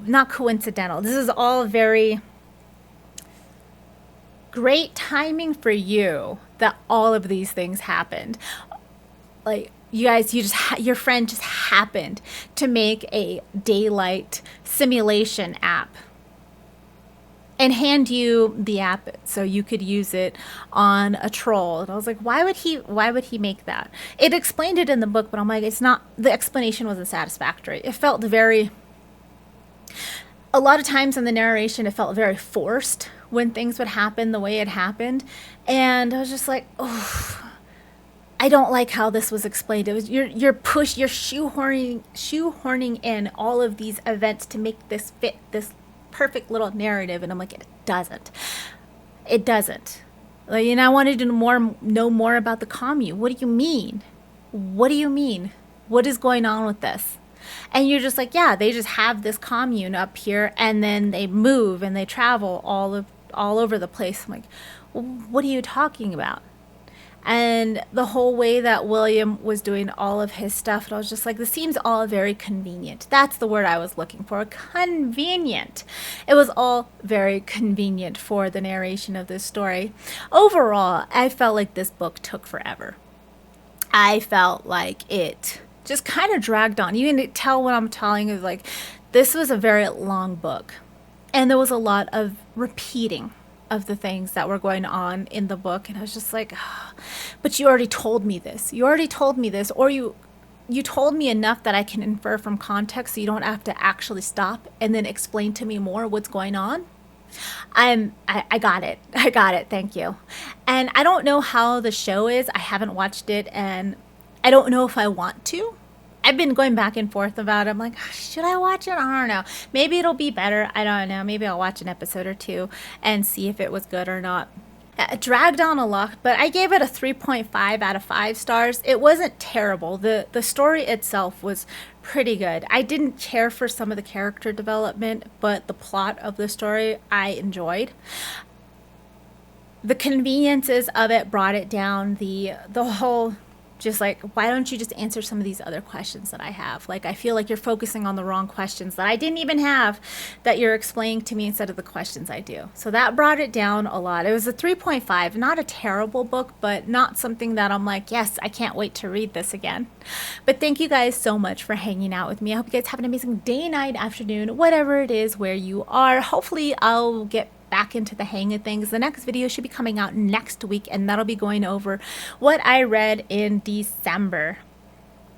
not coincidental. This is all very great timing for you that all of these things happened. Like, you guys, your friend just happened to make a daylight simulation app and hand you the app so you could use it on a troll. And I was like, why would he make that? It explained it in the book, but I'm like, it's not, the explanation wasn't satisfactory. It felt very, a lot of times in the narration, it felt very forced when things would happen the way it happened. And I was just like, oh, I don't like how this was explained. It was you're shoehorning in all of these events to make this fit this perfect little narrative, and I'm like, it doesn't. It doesn't. Like, and I wanted to know more about the commune. What do you mean? What do you mean? What is going on with this? And you're just like, yeah, they just have this commune up here, and then they move and they travel all over the place. I'm like, well, what are you talking about? And the whole way that William was doing all of his stuff, and I was just like, this seems all very convenient. That's the word I was looking for. Convenient. It was all very convenient for the narration of this story. Overall, I felt like this book took forever. I felt like it just kind of dragged on. You can tell what I'm telling is like, this was a very long book. And there was a lot of repeating of the things that were going on in the book, and I was just like, oh, but you already told me this. You already told me this, or you told me enough that I can infer from context, so you don't have to actually stop and then explain to me more what's going on. I got it. I got it. Thank you. And I don't know how the show is. I haven't watched it, and I don't know if I want to. I've been going back and forth about it. I'm like, should I watch it? I don't know. Maybe it'll be better. I don't know. Maybe I'll watch an episode or two and see if it was good or not. It dragged on a lot, but I gave it a 3.5 out of 5 stars. It wasn't terrible. The story itself was pretty good. I didn't care for some of the character development, but the plot of the story I enjoyed. The conveniences of it brought it down. The whole, just like, why don't you just answer some of these other questions that I have? Like, I feel like you're focusing on the wrong questions that I didn't even have, that you're explaining to me instead of the questions I do. So that brought it down a lot. It was a 3.5, not a terrible book, but not something that I'm like, yes, I can't wait to read this again. But thank you guys so much for hanging out with me. I hope you guys have an amazing day, night, afternoon, whatever it is where you are. Hopefully I'll get back into the hang of things. The next video should be coming out next week, and that'll be going over what I read in December,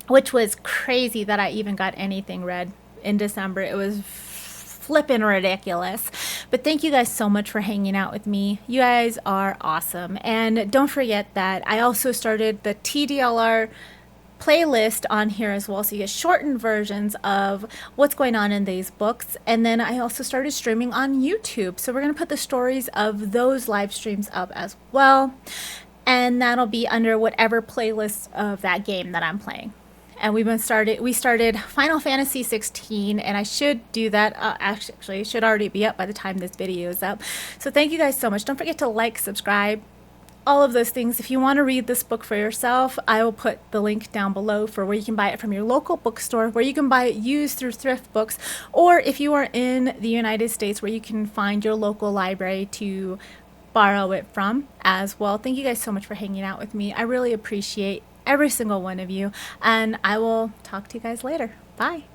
which was crazy that I even got anything read in December. It was flippin' ridiculous. But thank you guys so much for hanging out with me. You guys are awesome. And don't forget that I also started the TDLR playlist on here as well, so you get shortened versions of what's going on in these books. And then I also started streaming on YouTube, so we're going to put the stories of those live streams up as well, and that'll be under whatever playlist of that game that I'm playing. And we started Final Fantasy 16, and I should do that, actually it should already be up by the time this video is up. So thank you guys so much. Don't forget to like, subscribe, all of those things. If you want to read this book for yourself, I will put the link down below for where you can buy it from your local bookstore, where you can buy it used through thrift books, or if you are in the United States, where you can find your local library to borrow it from as well. Thank you guys so much for hanging out with me. I really appreciate every single one of you, and I will talk to you guys later. Bye.